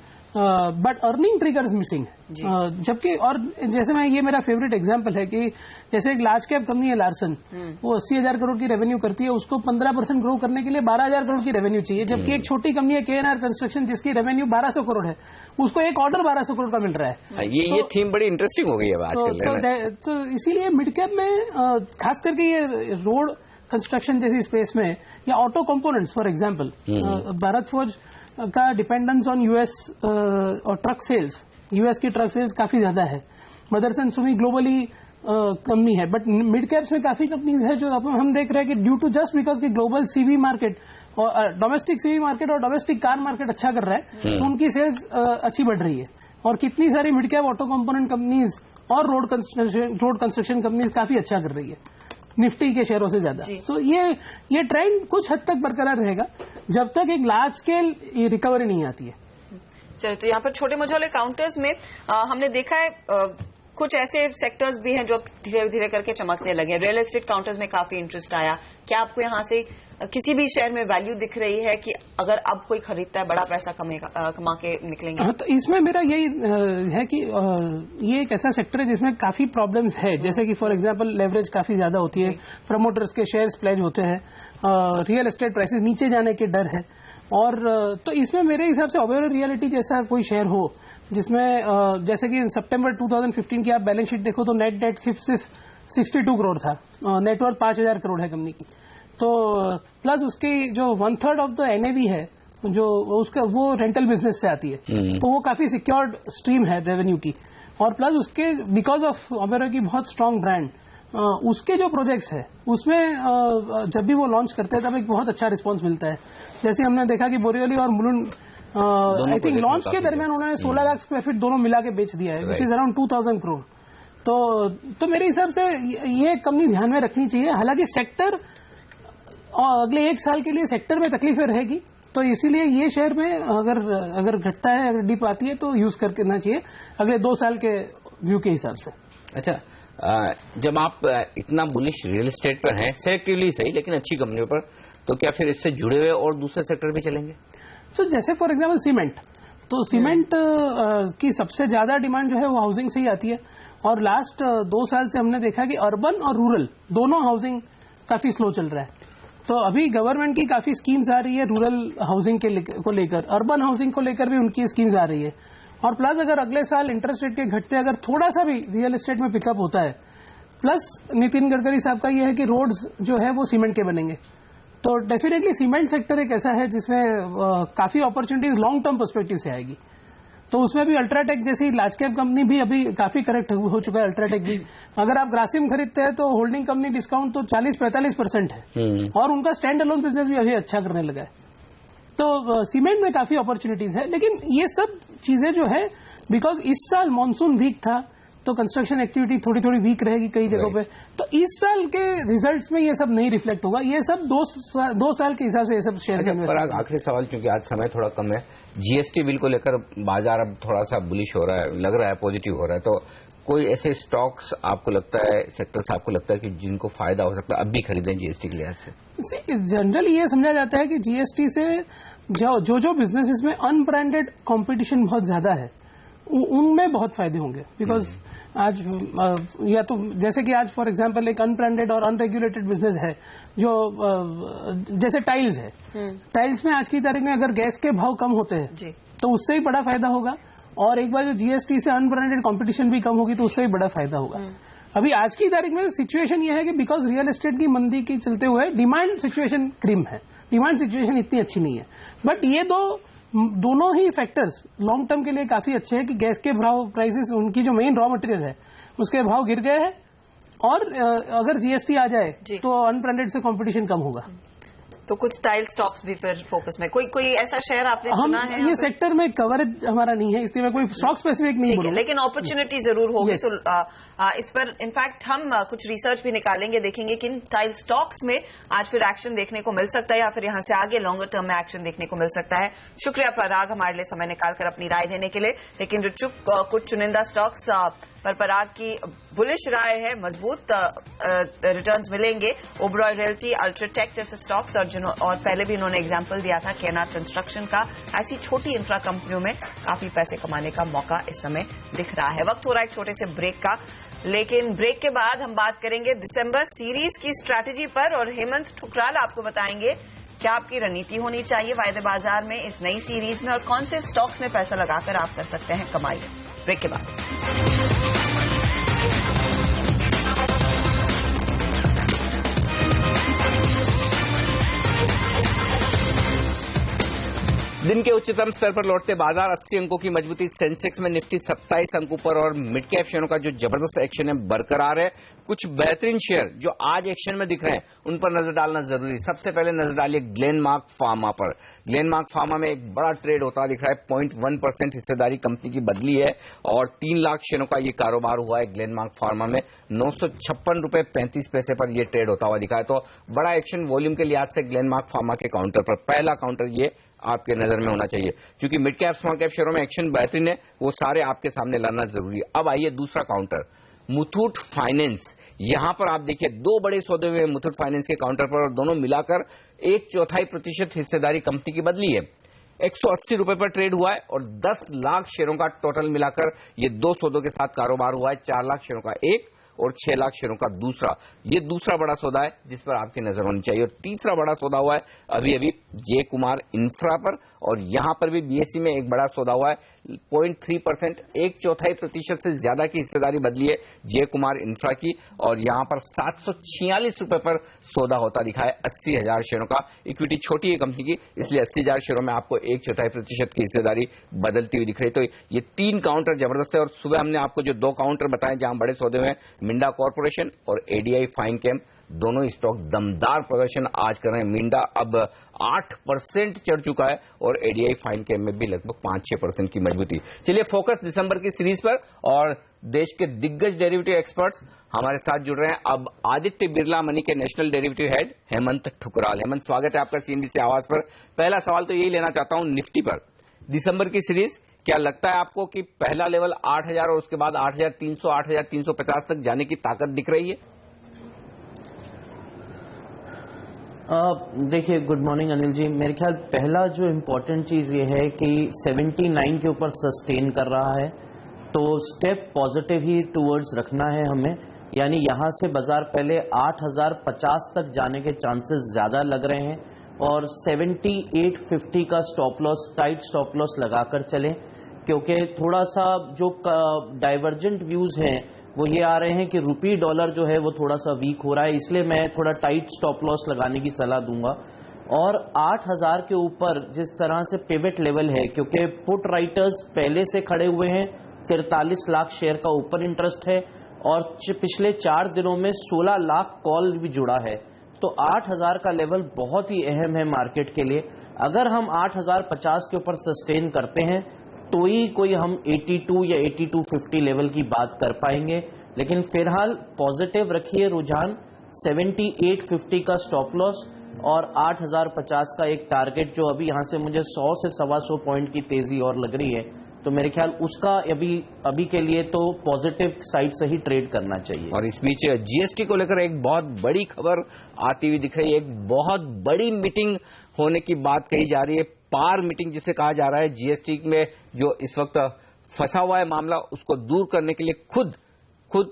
बट अर्निंग ट्रिगर्स मिसिंग है. जबकि, और जैसे मैं, ये मेरा फेवरेट एग्जांपल है कि जैसे एक लार्ज कैप कंपनी है लार्सन, वो 80,000 करोड़ की रेवेन्यू करती है, उसको 15% ग्रो करने के लिए 12,000 करोड़ की रेवेन्यू चाहिए, जबकि एक छोटी कंपनी है KNR कंस्ट्रक्शन जिसकी रेवेन्यू 1200 करोड़ है, उसको एक ऑर्डर 1200 करोड़ का मिल रहा है. ये थीम बड़ी इंटरेस्टिंग हो गई है आजकल. तो इसीलिए मिड कैप में खास करके ये रोड कंस्ट्रक्शन जैसी स्पेस में, या auto components for example, Bharat forge का डिपेंडेंस ऑन US और ट्रक सेल्स, US की ट्रक सेल्स काफी ज्यादा है. मदरसन सुमी ग्लोबली कंपनी है, बट मिड कैप्स में काफी कंपनीज है जो हम देख रहे हैं कि ड्यू टू जस्ट बिकॉज की ग्लोबल CV मार्केट और डोमेस्टिक CV मार्केट और डोमेस्टिक कार मार्केट अच्छा कर रहा है, तो उनकी सेल्स अच्छी बढ़ रही है. और कितनी सारी mid cap auto component companies और रोड कंस्ट्रक्शन कंपनीज काफी अच्छा कर रही है निफ्टी के शेयरों से ज्यादा. तो ये ट्रेंड कुछ हद तक बरकरार रहेगा. जब तक एक लार्ज स्केल रिकवरी नहीं आती है। चलो, तो यहाँ पर छोटे मझोले काउंटर्स में हमने देखा है कुछ ऐसे सेक्टर्स भी हैं जो धीरे धीरे करके चमकने लगे। रियल एस्टेट काउंटर्स में काफी इंटरेस्ट आया। क्या आपको यहाँ से किसी भी शेयर में वैल्यू दिख रही है कि अगर अब कोई खरीदता है बड़ा पैसा कमा के निकलेंगे? हाँ, तो इसमें मेरा यही है कि ये एक ऐसा सेक्टर है जिसमें काफी प्रॉब्लम्स है, जैसे कि फॉर एग्जांपल लेवरेज काफी ज्यादा होती है, प्रमोटर्स के शेयर्स प्लेज होते हैं, रियल एस्टेट प्राइसेस नीचे जाने के डर है। और तो इसमें मेरे हिसाब से ओबेरॉय रियलिटी जैसा कोई शेयर हो जिसमें जैसे कि सितंबर 2015 की आप बैलेंस शीट देखो तो नेट डेट 62 करोड़ था, नेटवर्थ 5000 करोड़ है कंपनी की। तो प्लस उसकी जो 1/3 ऑफ द एनएवी है जो उसका वो रेंटल बिजनेस से आती है, तो वो काफी सिक्योर्ड स्ट्रीम है रेवेन्यू की। और प्लस उसके बिकॉज ऑफ ओबेरॉय की बहुत स्ट्रांग ब्रांड, उसके जो प्रोजेक्ट्स है उसमें जब भी वो लॉन्च करते हैं तब एक बहुत अच्छा रिस्पांस मिलता है। जैसे हमने देखा कि बोरिवली और मुलुंड आई थिंक लॉन्च के दरमियान उन्होंने 16 लाख स्क्वायर फीट दोनों मिला के बेच दिया है, विच इज अराउंड 2000 करोड़। तो मेरे हिसाब से ये कंपनी ध्यान में रखनी चाहिए। हालांकि सेक्टर अगले 1 साल के लिए सेक्टर में तकलीफें रहेगी, तो इसीलिए ये शेयर में अगर घटता है, अगर डिप आती है तो यूज करना चाहिए अगले 2 साल के व्यू के हिसाब से। अच्छा, जब आप इतना बुलिश रियल एस्टेट पर हैं, सेलेक्टिवली सही लेकिन अच्छी कंपनियों पर, तो क्या फिर इससे जुड़े हुए और दूसरे सेक्टर भी चलेंगे? तो जैसे फॉर एग्जांपल सीमेंट, तो सीमेंट की सबसे ज्यादा डिमांड जो है वो हाउसिंग से ही आती है। और लास्ट 2 साल से हमने देखा कि अर्बन और रूरल दोनों हाउसिंग काफी स्लो चल रहा है। तो अभी गवर्नमेंट की काफी स्कीम्स आ रही है रूरल हाउसिंग को लेकर, अर्बन हाउसिंग को लेकर भी उनकी स्कीम्स आ रही है। और प्लस अगर अगले साल इंटरेस्ट रेट के घटते अगर थोड़ा सा भी रियल एस्टेट में पिकअप होता है, प्लस नितिन गडकरी साहब का यह है कि रोड्स जो है वो सीमेंट के बनेंगे, तो डेफिनेटली सीमेंट सेक्टर एक ऐसा है जिसमें काफी अपॉर्चुनिटीज लॉन्ग टर्म पर्सपेक्टिव से आएगी। तो उसमें भी अल्ट्राटेक जैसी लार्ज कैप कंपनी भी अभी काफी करेक्ट हो चुका है। अल्ट्राटेक भी अगर आप ग्रासिम खरीदते हैं तो होल्डिंग कंपनी डिस्काउंट तो 40-45% है, और उनका स्टैंड अलोन बिजनेस भी अभी अच्छा करने लगा है। तो सीमेंट में काफी अपॉर्चुनिटीज है, लेकिन ये सब चीजें जो है बिकॉज इस साल मानसून वीक था तो कंस्ट्रक्शन एक्टिविटी थोड़ी थोड़ी वीक रहेगी कई जगहों पे, तो इस साल के रिजल्ट्स में ये सब नहीं रिफ्लेक्ट होगा। ये सब 2 साल के हिसाब से ये सब शेयर। आखिरी सवाल, क्योंकि आज समय थोड़ा कम है, जीएसटी बिल को लेकर बाजार अब थोड़ा सा बुलिश हो रहा है, लग रहा है पॉजिटिव हो रहा है, तो कोई ऐसे स्टॉक्स आपको लगता है, सेक्टर्स आपको लगता है कि जिनको फायदा हो सकता है अब भी खरीदें जीएसटी के लिहाज से? जनरली ये समझा जाता है कि जीएसटी से जो बिजनेसेस में अनब्रांडेड कंपटीशन बहुत ज्यादा है उनमें बहुत फायदे होंगे। बिकॉज आज या तो जैसे कि आज फॉर एग्जांपल एक अनब्रांडेड और अनरेगुलेटेड बिजनेस है जो जैसे टाइल्स है, टाइल्स में आज की तारीख में अगर गैस के भाव कम होते हैं तो उससे ही बड़ा फायदा होगा, और एक बार जो जीएसटी से अनब्रांडेड कंपटीशन भी कम होगी तो उससे भी बड़ा फायदा होगा। अभी आज की तारीख में सिचुएशन ये है कि बिकॉज रियल एस्टेट की मंदी के चलते हुए डिमांड सिचुएशन क्रिम है, डिमांड सिचुएशन इतनी अच्छी नहीं है। बट ये दोनों ही फैक्टर्स लॉन्ग टर्म के लिए काफी अच्छे हैं कि गैस के भाव प्राइसेस, उनकी जो मेन रॉ मटेरियल है उसके भाव गिर गए हैं, और अगर जीएसटी आ जाए तो अनब्रांडेड से कंपटीशन कम होगा। तो कुछ टाइल स्टॉक्स भी फिर फोकस में, कोई ऐसा शेयर आपने चुना है? ये सेक्टर में कवरेज हमारा नहीं है, इसलिए मैं कोई स्टॉक स्पेसिफिक नहीं बोलूंगा, लेकिन अपॉर्चुनिटी जरूर होगी। तो इस पर इनफैक्ट हम कुछ रिसर्च भी निकालेंगे, देखेंगे कि टाइल स्टॉक्स में आज फिर एक्शन देखने को मिल सकता है या फिर यहां से आगे लॉन्गर टर्म में एक्शन देखने को मिल सकता है। शुक्रिया पराग हमारे लिए समय निकालकर अपनी राय देने के लिए। लेकिन जो कुछ चुनिंदा स्टॉक्स पर पराग की बुलिश राय है, मजबूत रिटर्न्स मिलेंगे, ओबेरॉय रियल्टी, अल्ट्राटेक जैसे स्टॉक्स, और पहले भी उन्होंने एग्जांपल दिया था केएनआर कंस्ट्रक्शन का। ऐसी छोटी इंफ्रा कंपनियों में काफी पैसे कमाने का मौका इस समय दिख रहा है। वक्त हो रहा है एक छोटे से ब्रेक का, लेकिन ब्रेक के बाद हम बात करेंगे दिसंबर सीरीज की स्ट्रैटेजी पर, और हेमंत ठुकराल आपको बताएंगे क्या आपकी रणनीति होनी चाहिए वायदे बाजार में इस नई सीरीज में, और कौन से स्टॉक्स में पैसा लगाकर आप कर सकते हैं कमाई। ब्रेक के बाद दिन के उच्चतम स्तर पर लौटते बाजार, 80 अंकों की मजबूती। सेंसेक्स में निफ्टी 27 अंकों पर, और मिड कैप शेयरों का जो जबरदस्त एक्शन है बरकरार है। कुछ बेहतरीन शेयर जो आज एक्शन में दिख रहे हैं उन पर नजर डालना जरूरी। सबसे पहले नजर डालिए ग्लेनमार्क फार्मा पर। ग्लेनमार्क फार्मा में एक बड़ा ट्रेड होता दिख रहा है, 0.1% हिस्सेदारी कंपनी की बदली है और 3 लाख शेयरों का ये कारोबार हुआ है। ग्लेनमार्क फार्मा में 956 रुपए 35 पैसे पर यह ट्रेड होता हुआ दिखा है। तो बड़ा एक्शन वॉल्यूम के लिहाज से ग्लेनमार्क फार्मा के काउंटर पर, पहला काउंटर ये आपके नजर में होना चाहिए, क्योंकि मिड कैप स्मॉल कैप शेयरों में एक्शन बेहतरीन है, वो सारे आपके सामने लाना जरूरी है। अब आइए दूसरा काउंटर, मुथूट फाइनेंस। यहां पर आप देखिए 2 बड़े सौदे हुए मुथूट फाइनेंस के काउंटर पर और दोनों मिलाकर 1/4% हिस्सेदारी कंपनी की बदली है। 180 रुपए पर ट्रेड हुआ है और 10 लाख शेयरों का टोटल मिलाकर ये 2 सौदों के साथ कारोबार हुआ है। 4 लाख शेयरों का एक और 6 लाख शेयरों का दूसरा। ये दूसरा बड़ा सौदा है जिस पर आपकी नजर होनी चाहिए। और तीसरा बड़ा सौदा हुआ है अभी अभी जे कुमार इंफ्रा पर, और यहां पर भी बीएसई में एक बड़ा सौदा हुआ है 0.3%, 1/4% से ज्यादा की हिस्सेदारी बदली है जे कुमार इंफ्रा की, और यहां पर 746 रुपए पर सौदा होता दिखा है 80,000 शेयरों का। इक्विटी छोटी है कंपनी की, इसलिए 80,000 शेयरों में आपको 1/4% की हिस्सेदारी बदलती हुई दिख रही। तो ये 3 काउंटर जबरदस्त है। और सुबह हमने आपको जो 2 काउंटर बताए जहां बड़े सौदे हुए, मिंडा कॉर्पोरेशन और एडीआई फाइनकेम, दोनों स्टॉक दमदार प्रदर्शन आज कर रहे हैं। मिंडा अब 8% चढ़ चुका है और एडीआई फाइनकेम में भी लगभग 5-6% की मजबूती। चलिए फोकस दिसंबर की सीरीज पर, और देश के दिग्गज डेरिवेटिव एक्सपर्ट्स हमारे साथ जुड़ रहे हैं। अब आदित्य बिरला मनी के national derivative head Hemant Thukral. Hemant, स्वागत है आपका सीएनबीसी आवाज पर। पहला सवाल तो यही लेना चाहता हूं निफ्टी पर, दिसंबर की सीरीज क्या लगता है आपको कि पहला लेवल 8,000 और उसके बाद 8,300, 8,350 तक जाने की ताकत दिख रही है? देखिए, गुड मॉर्निंग अनिल जी। मेरे ख्याल पहला जो इम्पोर्टेंट चीज ये है कि 79 के ऊपर सस्टेन कर रहा है, तो स्टेप पॉजिटिव ही टूवर्ड्स रखना है हमें। यानी यहां से बाजार पहले 8,050 तक जाने के चांसेस ज्यादा लग रहे हैं, और 7850 का stop loss, tight stop loss लगाकर चलें, क्योंकि थोड़ा सा जो डाइवर्जेंट व्यूज हैं वो ये आ रहे हैं कि रुपी डॉलर जो है वो थोड़ा सा वीक हो रहा है, इसलिए मैं थोड़ा टाइट स्टॉप लॉस लगाने की सलाह दूंगा। और 8,000 के ऊपर जिस तरह से पिवट लेवल है, क्योंकि पुट राइटर्स पहले से खड़े हुए हैं, 43 लाख शेयर का ओपन इंटरेस्ट है, और पिछले 4 दिनों में 16 लाख कॉल भी जुड़ा है, तो 8,000 का लेवल बहुत ही अहम है मार्केट के लिए। अगर हम 8,050 के ऊपर सस्टेन करते हैं तो ही कोई हम 82 या 8250 लेवल की बात कर पाएंगे, लेकिन फिलहाल पॉजिटिव रखिए रुझान, 7850 का स्टॉप लॉस और 8,050 का एक टारगेट, जो अभी यहां से मुझे 100 से 125 पॉइंट की तेजी और लग रही है, तो मेरे ख्याल उसका अभी के लिए तो पॉजिटिव साइड से ही ट्रेड करना चाहिए। और इस बीच जीएसटी को लेकर एक बहुत बड़ी खबर आती हुई दिख रही है। एक बहुत बड़ी मीटिंग होने की बात कही जा रही है, पार मीटिंग जिसे कहा जा रहा है। जीएसटी में जो इस वक्त फंसा हुआ है मामला, उसको दूर करने के लिए खुद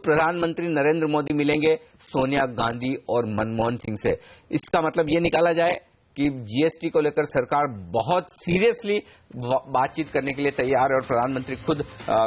प्रधानमंत्री नरेंद्र मोदी मिलेंगे सोनिया गांधी और मनमोहन सिंह से। इसका मतलब ये निकाला जाए कि जीएसटी को लेकर सरकार बहुत सीरियसली बातचीत करने के लिए तैयार है और प्रधानमंत्री खुद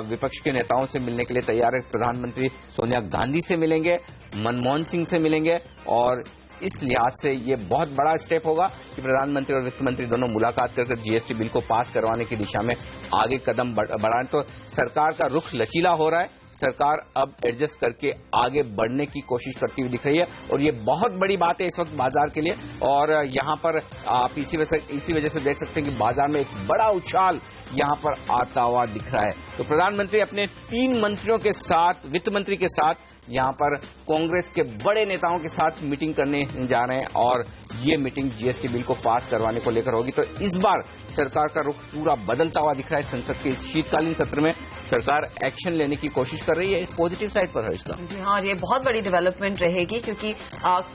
विपक्ष के नेताओं से मिलने के लिए तैयार है। प्रधानमंत्री सोनिया गांधी से मिलेंगे, मनमोहन सिंह से मिलेंगे, और इस लिहाज से ये बहुत बड़ा स्टेप होगा कि प्रधानमंत्री और वित्त मंत्री दोनों मुलाकात कर जीएसटी बिल को पास करवाने की दिशा में आगे कदम बढ़ाएं। तो सरकार का रुख लचीला हो रहा है, सरकार अब एडजस्ट करके आगे बढ़ने की कोशिश करती हुई दिख रही है, और ये बहुत बड़ी बात है इस वक्त बाजार के लिए। और यहां पर आप इसी वजह से देख सकते हैं कि बाजार में एक बड़ा उछाल यहां पर आता हुआ दिख रहा है। तो प्रधानमंत्री अपने 3 मंत्रियों के साथ, वित्त मंत्री के साथ, यहां पर कांग्रेस के बड़े नेताओं के साथ मीटिंग करने जा रहे हैं, और ये मीटिंग जीएसटी बिल को पास करवाने को लेकर होगी। तो इस बार सरकार का रुख पूरा बदलता हुआ दिख रहा है। संसद के इस शीतकालीन सत्र में सरकार एक्शन लेने की कोशिश कर रही है, पॉजिटिव साइड पर है इसका। जी हाँ, ये बहुत बड़ी डेवलपमेंट रहेगी, क्योंकि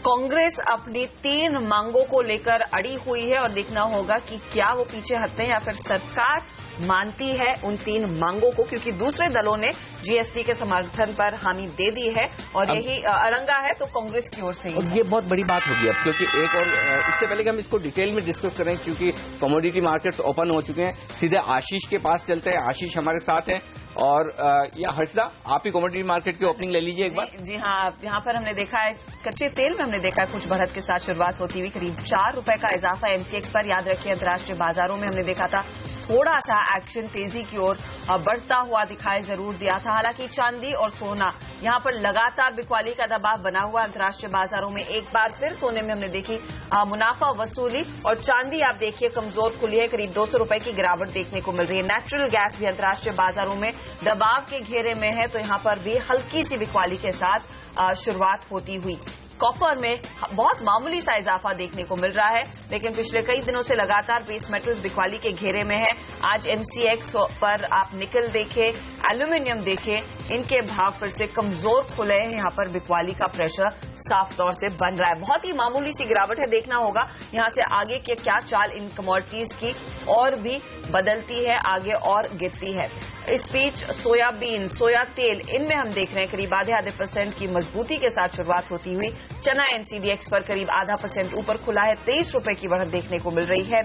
कांग्रेस अपनी 3 मांगों को लेकर अड़ी हुई है, और देखना होगा कि क्या वो पीछे हटते हैं या फिर सरकार मानती है उन 3 मांगों को, क्योंकि दूसरे दलों ने जीएसटी के समर्थन पर हामी दे दी है, और यही अड़ंगा है तो कांग्रेस की ओर से ही। और ये बहुत बड़ी बात होगी अब, क्योंकि एक और इससे पहले कि हम इसको डिटेल में डिस्कस करें, क्योंकि कमोडिटी मार्केट्स ओपन हो चुके हैं, सीधे आशीष के पास चलते हैं। आशीष हमारे साथ हैं। और या हर्षदा, आप ही कमोडिटी मार्केट की ओपनिंग ले लीजिए एक बार। जी हाँ, यहाँ पर हमने देखा है कच्चे तेल में हमने देखा है कुछ बढ़त के साथ शुरुआत होती हुई, करीब 4 रुपए का इजाफा एमसीएक्स पर। याद रखिए अंतर्राष्ट्रीय बाजारों में हमने देखा था थोड़ा सा एक्शन तेजी की ओर बढ़ता हुआ दिखाई जरूर दिया था। हालांकि चांदी और सोना यहाँ पर लगातार बिकवाली का दबाव बना हुआ अंतर्राष्ट्रीय बाजारों में। एक बार फिर सोने में हमने देखी मुनाफा वसूली और चांदी आप देखिए कमजोर खुली है, करीब 200 रुपए की गिरावट देखने को मिल रही है। नेचुरल गैस भी अंतर्राष्ट्रीय बाजारों में दबाव के घेरे में है, तो यहाँ पर भी हल्की सी बिकवाली के साथ शुरुआत होती हुई। कॉपर में बहुत मामूली सा इजाफा देखने को मिल रहा है, लेकिन पिछले कई दिनों से लगातार बेस मेटल्स बिकवाली के घेरे में है। आज एमसीएक्स पर आप निकल देखें, एल्यूमिनियम देखें, इनके भाव फिर से कमजोर खुले हैं। यहाँ पर बिकवाली का प्रेशर साफ तौर से बन रहा है। बहुत ही मामूली सी गिरावट है, देखना होगा यहाँ से आगे के क्या चाल इन कमोडिटीज की और भी बदलती है, आगे और गिरती है। इस बीच सोयाबीन, सोया तेल, इनमें हम देख रहे हैं करीब आधे % की मजबूती के साथ शुरुआत होती हुई। चना एनसीडीएक्स पर करीब ½ % ऊपर खुला है, 23 रुपए की बढ़त देखने को मिल रही है।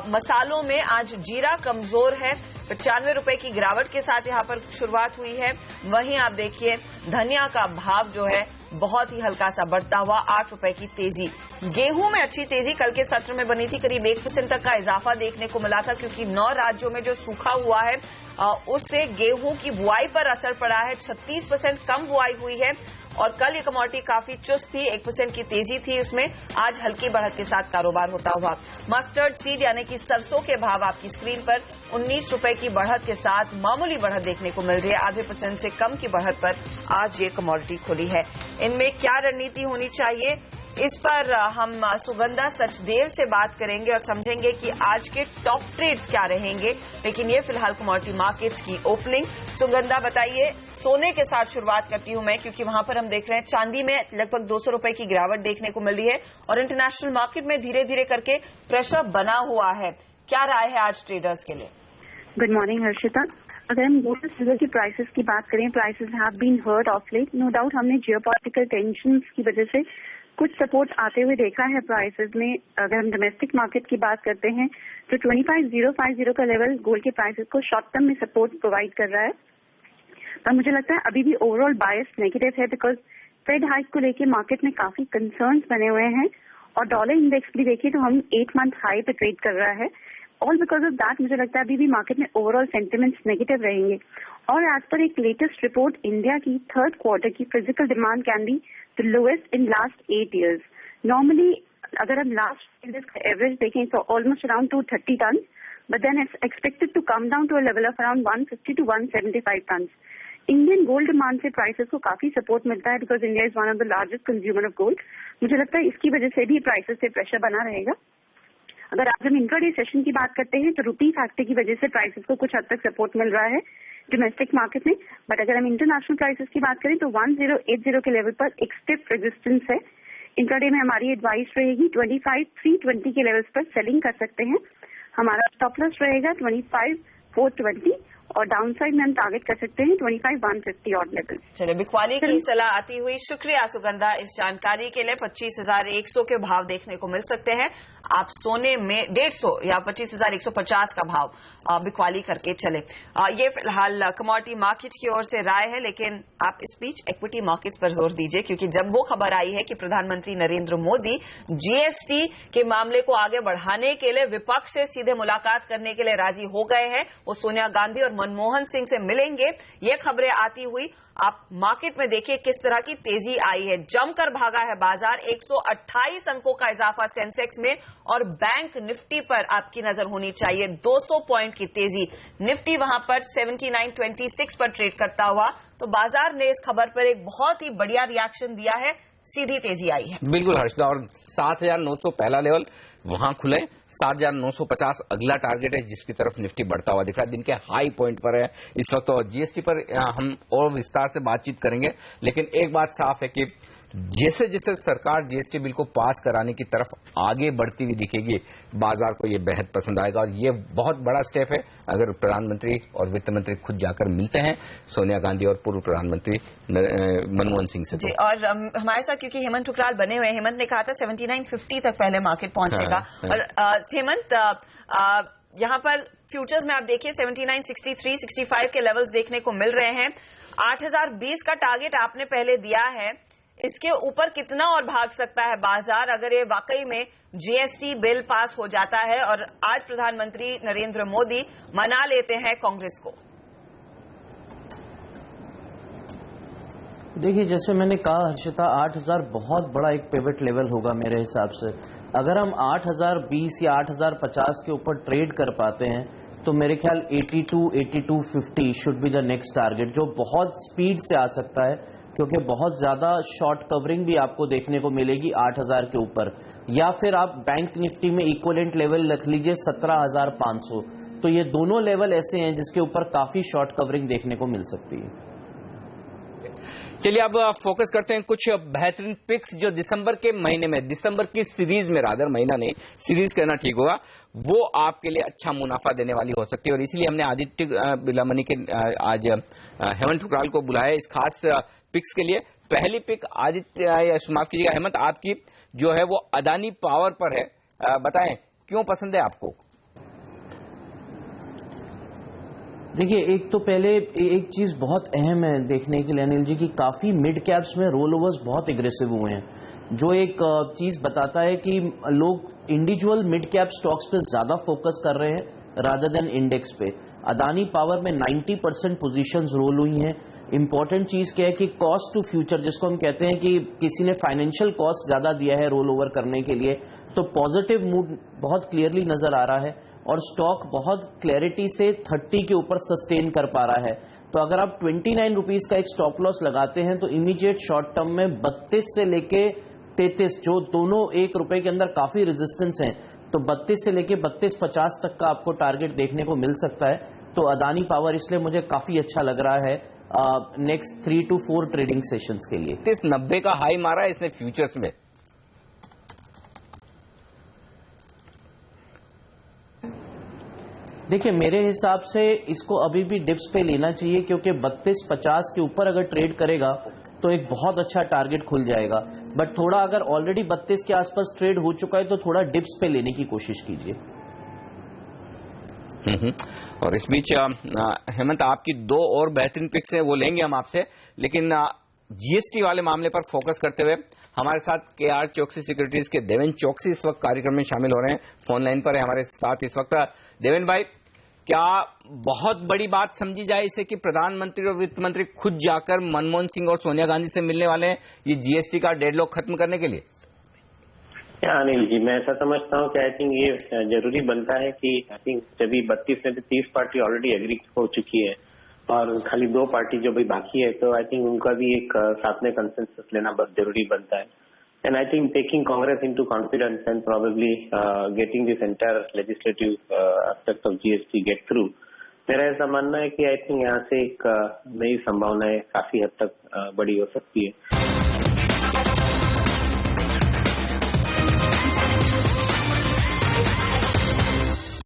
मसालों में आज जीरा कमजोर है, 95 रुपए की गिरावट के साथ यहाँ पर शुरुआत हुई है। वहीं आप देखिए धनिया का भाव जो है बहुत ही हल्का सा बढ़ता हुआ, 8 रुपए की तेजी। गेहूं में अच्छी तेजी कल के सत्र में बनी थी, करीब 1% तक का इजाफा देखने को मिला था, क्योंकि 9 राज्यों में जो सूखा हुआ है उससे गेहूं की बुआई पर असर पड़ा है। 36% कम बुआई हुई है और कल ये कमोडिटी काफी चुस्त थी, 1% की तेजी थी उसमें। आज हल्की बढ़त के साथ कारोबार होता हुआ। मस्टर्ड सीड यानी कि सरसों के भाव आपकी स्क्रीन पर 19 रुपए की बढ़त के साथ मामूली बढ़त देखने को मिल रही है। ½ % से कम की बढ़त पर आज ये कमोडिटी खुली है। इनमें क्या रणनीति होनी चाहिए, इस पर हम सुगंधा सचदेव से बात करेंगे और समझेंगे कि आज के टॉप ट्रेड्स क्या रहेंगे। लेकिन ये फिलहाल कमोडिटी मार्केट्स की ओपनिंग। सुगंधा बताइए, सोने के साथ शुरुआत करती हूं मैं, क्योंकि वहां पर हम देख रहे हैं चांदी में लगभग 200 रुपए की गिरावट देखने को मिल रही है और इंटरनेशनल मार्केट में धीरे धीरे करके प्रेशर बना हुआ है। क्या राय है आज ट्रेडर्स के लिए? Good morning Harshita. अगर हम गोल्ड और सिल्वर की प्राइसेस की बात करें, prices have been hurt of late. No doubt हमने जियोपॉलिटिकल टेंशंस की वजह से कुछ सपोर्ट आते हुए देखा है प्राइसेस में। अगर हम डोमेस्टिक मार्केट की बात करते हैं तो 25,050 का लेवल गोल्ड के प्राइसेस को शॉर्ट टर्म में सपोर्ट प्रोवाइड कर रहा है, पर मुझे लगता है अभी भी ओवरऑल बायस नेगेटिव है, बिकॉज फेड हाइक को लेके मार्केट में काफी कंसर्न्स बने हुए हैं और डॉलर इंडेक्स भी देखिए तो हम 8 मंथ हाई पे ट्रेड कर रहा है। ऑल बिकॉज ऑफ दैट मुझे लगता है अभी भी मार्केट में ओवरऑल सेंटिमेंट्स नेगेटिव रहेंगे। और एज पर एक लेटेस्ट रिपोर्ट इंडिया की 3rd क्वार्टर की physical demand can be the lowest in last 8 years। Normally अगर हम लास्ट एवरेज देखें तो almost around 230 tonne, but then it's expected to come down to a level of around 150 to 175 tonne. Indian gold demand से prices को काफी support मिलता है, because India is one of the largest consumer of gold. मुझे लगता है इसकी वजह से भी प्राइसेस पे प्रेशर बना रहेगा। अगर आज हम इंट्राडे सेशन की बात करते हैं तो रुपी फैक्टर की वजह से प्राइसेस को कुछ हद तक सपोर्ट मिल रहा है डोमेस्टिक मार्केट में, बट अगर हम इंटरनेशनल प्राइसेस की बात करें तो 1080 के लेवल पर एक स्टिफ रेजिस्टेंस है। इंट्राडे में हमारी एडवाइस रहेगी 25,320 के लेवल्स पर सेलिंग कर सकते हैं। हमारा स्टॉप लॉस रहेगा 25,420 और डाउन साइड में हम टारगेट कर सकते हैं 25,150 ऑड लेवल। चलिए, बिकवाली की सलाह आती हुई शुक्रिया सुगंधा इस जानकारी के लिए। 25,100 के भाव देखने को मिल सकते हैं। आप सोने में 150 या 25,150 का भाव बिकवाली करके चले। ये फिलहाल कमोडिटी मार्केट की ओर से राय है, लेकिन आप इस बीच इक्विटी मार्केट्स पर जोर दीजिए, क्योंकि जब वो खबर आई है कि प्रधानमंत्री नरेंद्र मोदी जीएसटी के मामले को आगे बढ़ाने के लिए विपक्ष से सीधे मुलाकात करने के लिए राजी हो गए हैं, वो सोनिया गांधी और मनमोहन सिंह से मिलेंगे, ये खबरें आती हुई आप मार्केट में देखिए किस तरह की तेजी आई है। जमकर भागा है बाजार, 128 अंकों का इजाफा सेंसेक्स में और बैंक निफ्टी पर आपकी नजर होनी चाहिए। 200 पॉइंट की तेजी, निफ्टी वहां पर 79.26 पर ट्रेड करता हुआ। तो बाजार ने इस खबर पर एक बहुत ही बढ़िया रिएक्शन दिया है, सीधी तेजी आई है। बिल्कुल हर्षदा, और 7,900 पहला लेवल वहां खुले, 7,950 अगला टारगेट है जिसकी तरफ निफ्टी बढ़ता हुआ दिख रहा है। दिन के हाई पॉइंट पर है इस वक्त। और जीएसटी पर हम और विस्तार से बातचीत करेंगे, लेकिन एक बात साफ है कि जैसे जैसे सरकार जीएसटी बिल को पास कराने की तरफ आगे बढ़ती हुई दिखेगी, बाजार को ये बेहद पसंद आएगा। और ये बहुत बड़ा स्टेप है अगर प्रधानमंत्री और वित्त मंत्री खुद जाकर मिलते हैं सोनिया गांधी और पूर्व प्रधानमंत्री मनमोहन सिंह से। जी, और हमारे साथ क्योंकि हेमंत ठुकराल बने हुए हैं, हेमंत ने कहा था 79.50 तक पहले मार्केट पहुंचेगा। और हेमंत, यहाँ पर फ्यूचर्स में आप देखिए 79, 63, 65 के लेवल्स देखने को मिल रहे हैं। 8020 का टारगेट आपने पहले दिया है, इसके ऊपर कितना और भाग सकता है बाजार अगर ये वाकई में जीएसटी बिल पास हो जाता है और आज प्रधानमंत्री नरेंद्र मोदी मना लेते हैं कांग्रेस को? देखिए, जैसे मैंने कहा हर्षिता, 8000 बहुत बड़ा एक पिवट लेवल होगा मेरे हिसाब से। अगर हम 8020 या 8050 के ऊपर ट्रेड कर पाते हैं तो मेरे ख्याल 82, 8250 should be the next target, जो बहुत स्पीड से आ सकता है क्योंकि बहुत ज्यादा शॉर्ट कवरिंग भी आपको देखने को मिलेगी 8000 के ऊपर। या फिर आप बैंक निफ्टी में इक्वलेंट लेवल रख लीजिए 17500। तो ये दोनों लेवल ऐसे हैं जिसके ऊपर काफी शॉर्ट कवरिंग देखने को मिल सकती है। चलिए अब फोकस करते हैं कुछ बेहतरीन पिक्स जो दिसंबर के महीने में, दिसंबर की सीरीज में, रादर महीना नहीं सीरीज कहना ठीक होगा, वो आपके लिए अच्छा मुनाफा देने वाली हो सकती है। और इसीलिए हमने आदित्य बिरला मनी के आज हेमंत ठुकराल को बुलाया इस खास पिक्स के लिए। पहली पिक आदित्य, माफ कीजिएगा हेमंत, आपकी जो है वो अदानी पावर पर है। बताएं क्यों पसंद है आपको? देखिए, एक तो पहले एक चीज बहुत अहम है देखने के लिए अनिल जी की काफी मिड कैप्स में रोल ओवर्स बहुत एग्रेसिव हुए हैं, जो एक चीज बताता है कि लोग इंडिविजुअल मिड कैप स्टॉक्स पे ज्यादा फोकस कर रहे हैं रादर देन इंडेक्स पे। अदानी पावर में 90% पोजीशंस रोल हुई हैं। इंपॉर्टेंट चीज क्या है कि कॉस्ट टू फ्यूचर, जिसको हम कहते हैं कि किसी ने फाइनेंशियल कॉस्ट ज्यादा दिया है रोल ओवर करने के लिए, तो पॉजिटिव मूड बहुत क्लियरली नजर आ रहा है और स्टॉक बहुत क्लैरिटी से 30 के ऊपर सस्टेन कर पा रहा है। तो अगर आप 29 रुपीज का एक स्टॉप लॉस लगाते हैं तो इमीडिएट शॉर्ट टर्म में 32 से लेके 33, जो दोनों ₹1 के अंदर काफी रेजिस्टेंस हैं, तो 32 से लेके 32.50 तक का आपको टारगेट देखने को मिल सकता है। तो अदानी पावर इसलिए मुझे काफी अच्छा लग रहा है नेक्स्ट 3 to 4 ट्रेडिंग सेशंस के लिए। 90 का हाई मारा है इसने फ्यूचर्स में। देखिए, मेरे हिसाब से इसको अभी भी डिप्स पे लेना चाहिए क्योंकि 32.50 के ऊपर अगर ट्रेड करेगा तो एक बहुत अच्छा टारगेट खुल जाएगा। बट थोड़ा अगर ऑलरेडी 32 के आसपास ट्रेड हो चुका है तो थोड़ा डिप्स पे लेने की कोशिश कीजिए। और इस बीच हेमंत, आपकी 2 और बेहतरीन पिक्स हैं, वो लेंगे हम आपसे, लेकिन जीएसटी वाले मामले पर फोकस करते हुए हमारे साथ KR चौकसी सिक्योरिटीज के देवेन चौकसी इस वक्त कार्यक्रम में शामिल हो रहे हैं, फोन लाइन पर है हमारे साथ इस वक्त। देवेन भाई, क्या बहुत बड़ी बात समझी जाए इसे कि प्रधानमंत्री और वित्त मंत्री खुद जाकर मनमोहन सिंह और सोनिया गांधी से मिलने वाले हैं ये जीएसटी का डेडलॉक खत्म करने के लिए? अनिल जी, मैं ऐसा समझता हूँ कि आई थिंक ये जरूरी बनता है कि आई थिंक जब 32 में 30 पार्टी ऑलरेडी एग्री हो चुकी है और खाली 2 पार्टी जो भी बाकी है, तो आई थिंक उनका भी एक साथ में कंसेंसस लेना बहुत जरूरी बनता है। And I think taking Congress into confidence and probably getting this entire legislative aspect of GST get through, मेरा ऐसा मानना है कि आई थिंक यहाँ से एक नई संभावनाएं काफी हद तक बड़ी हो सकती है।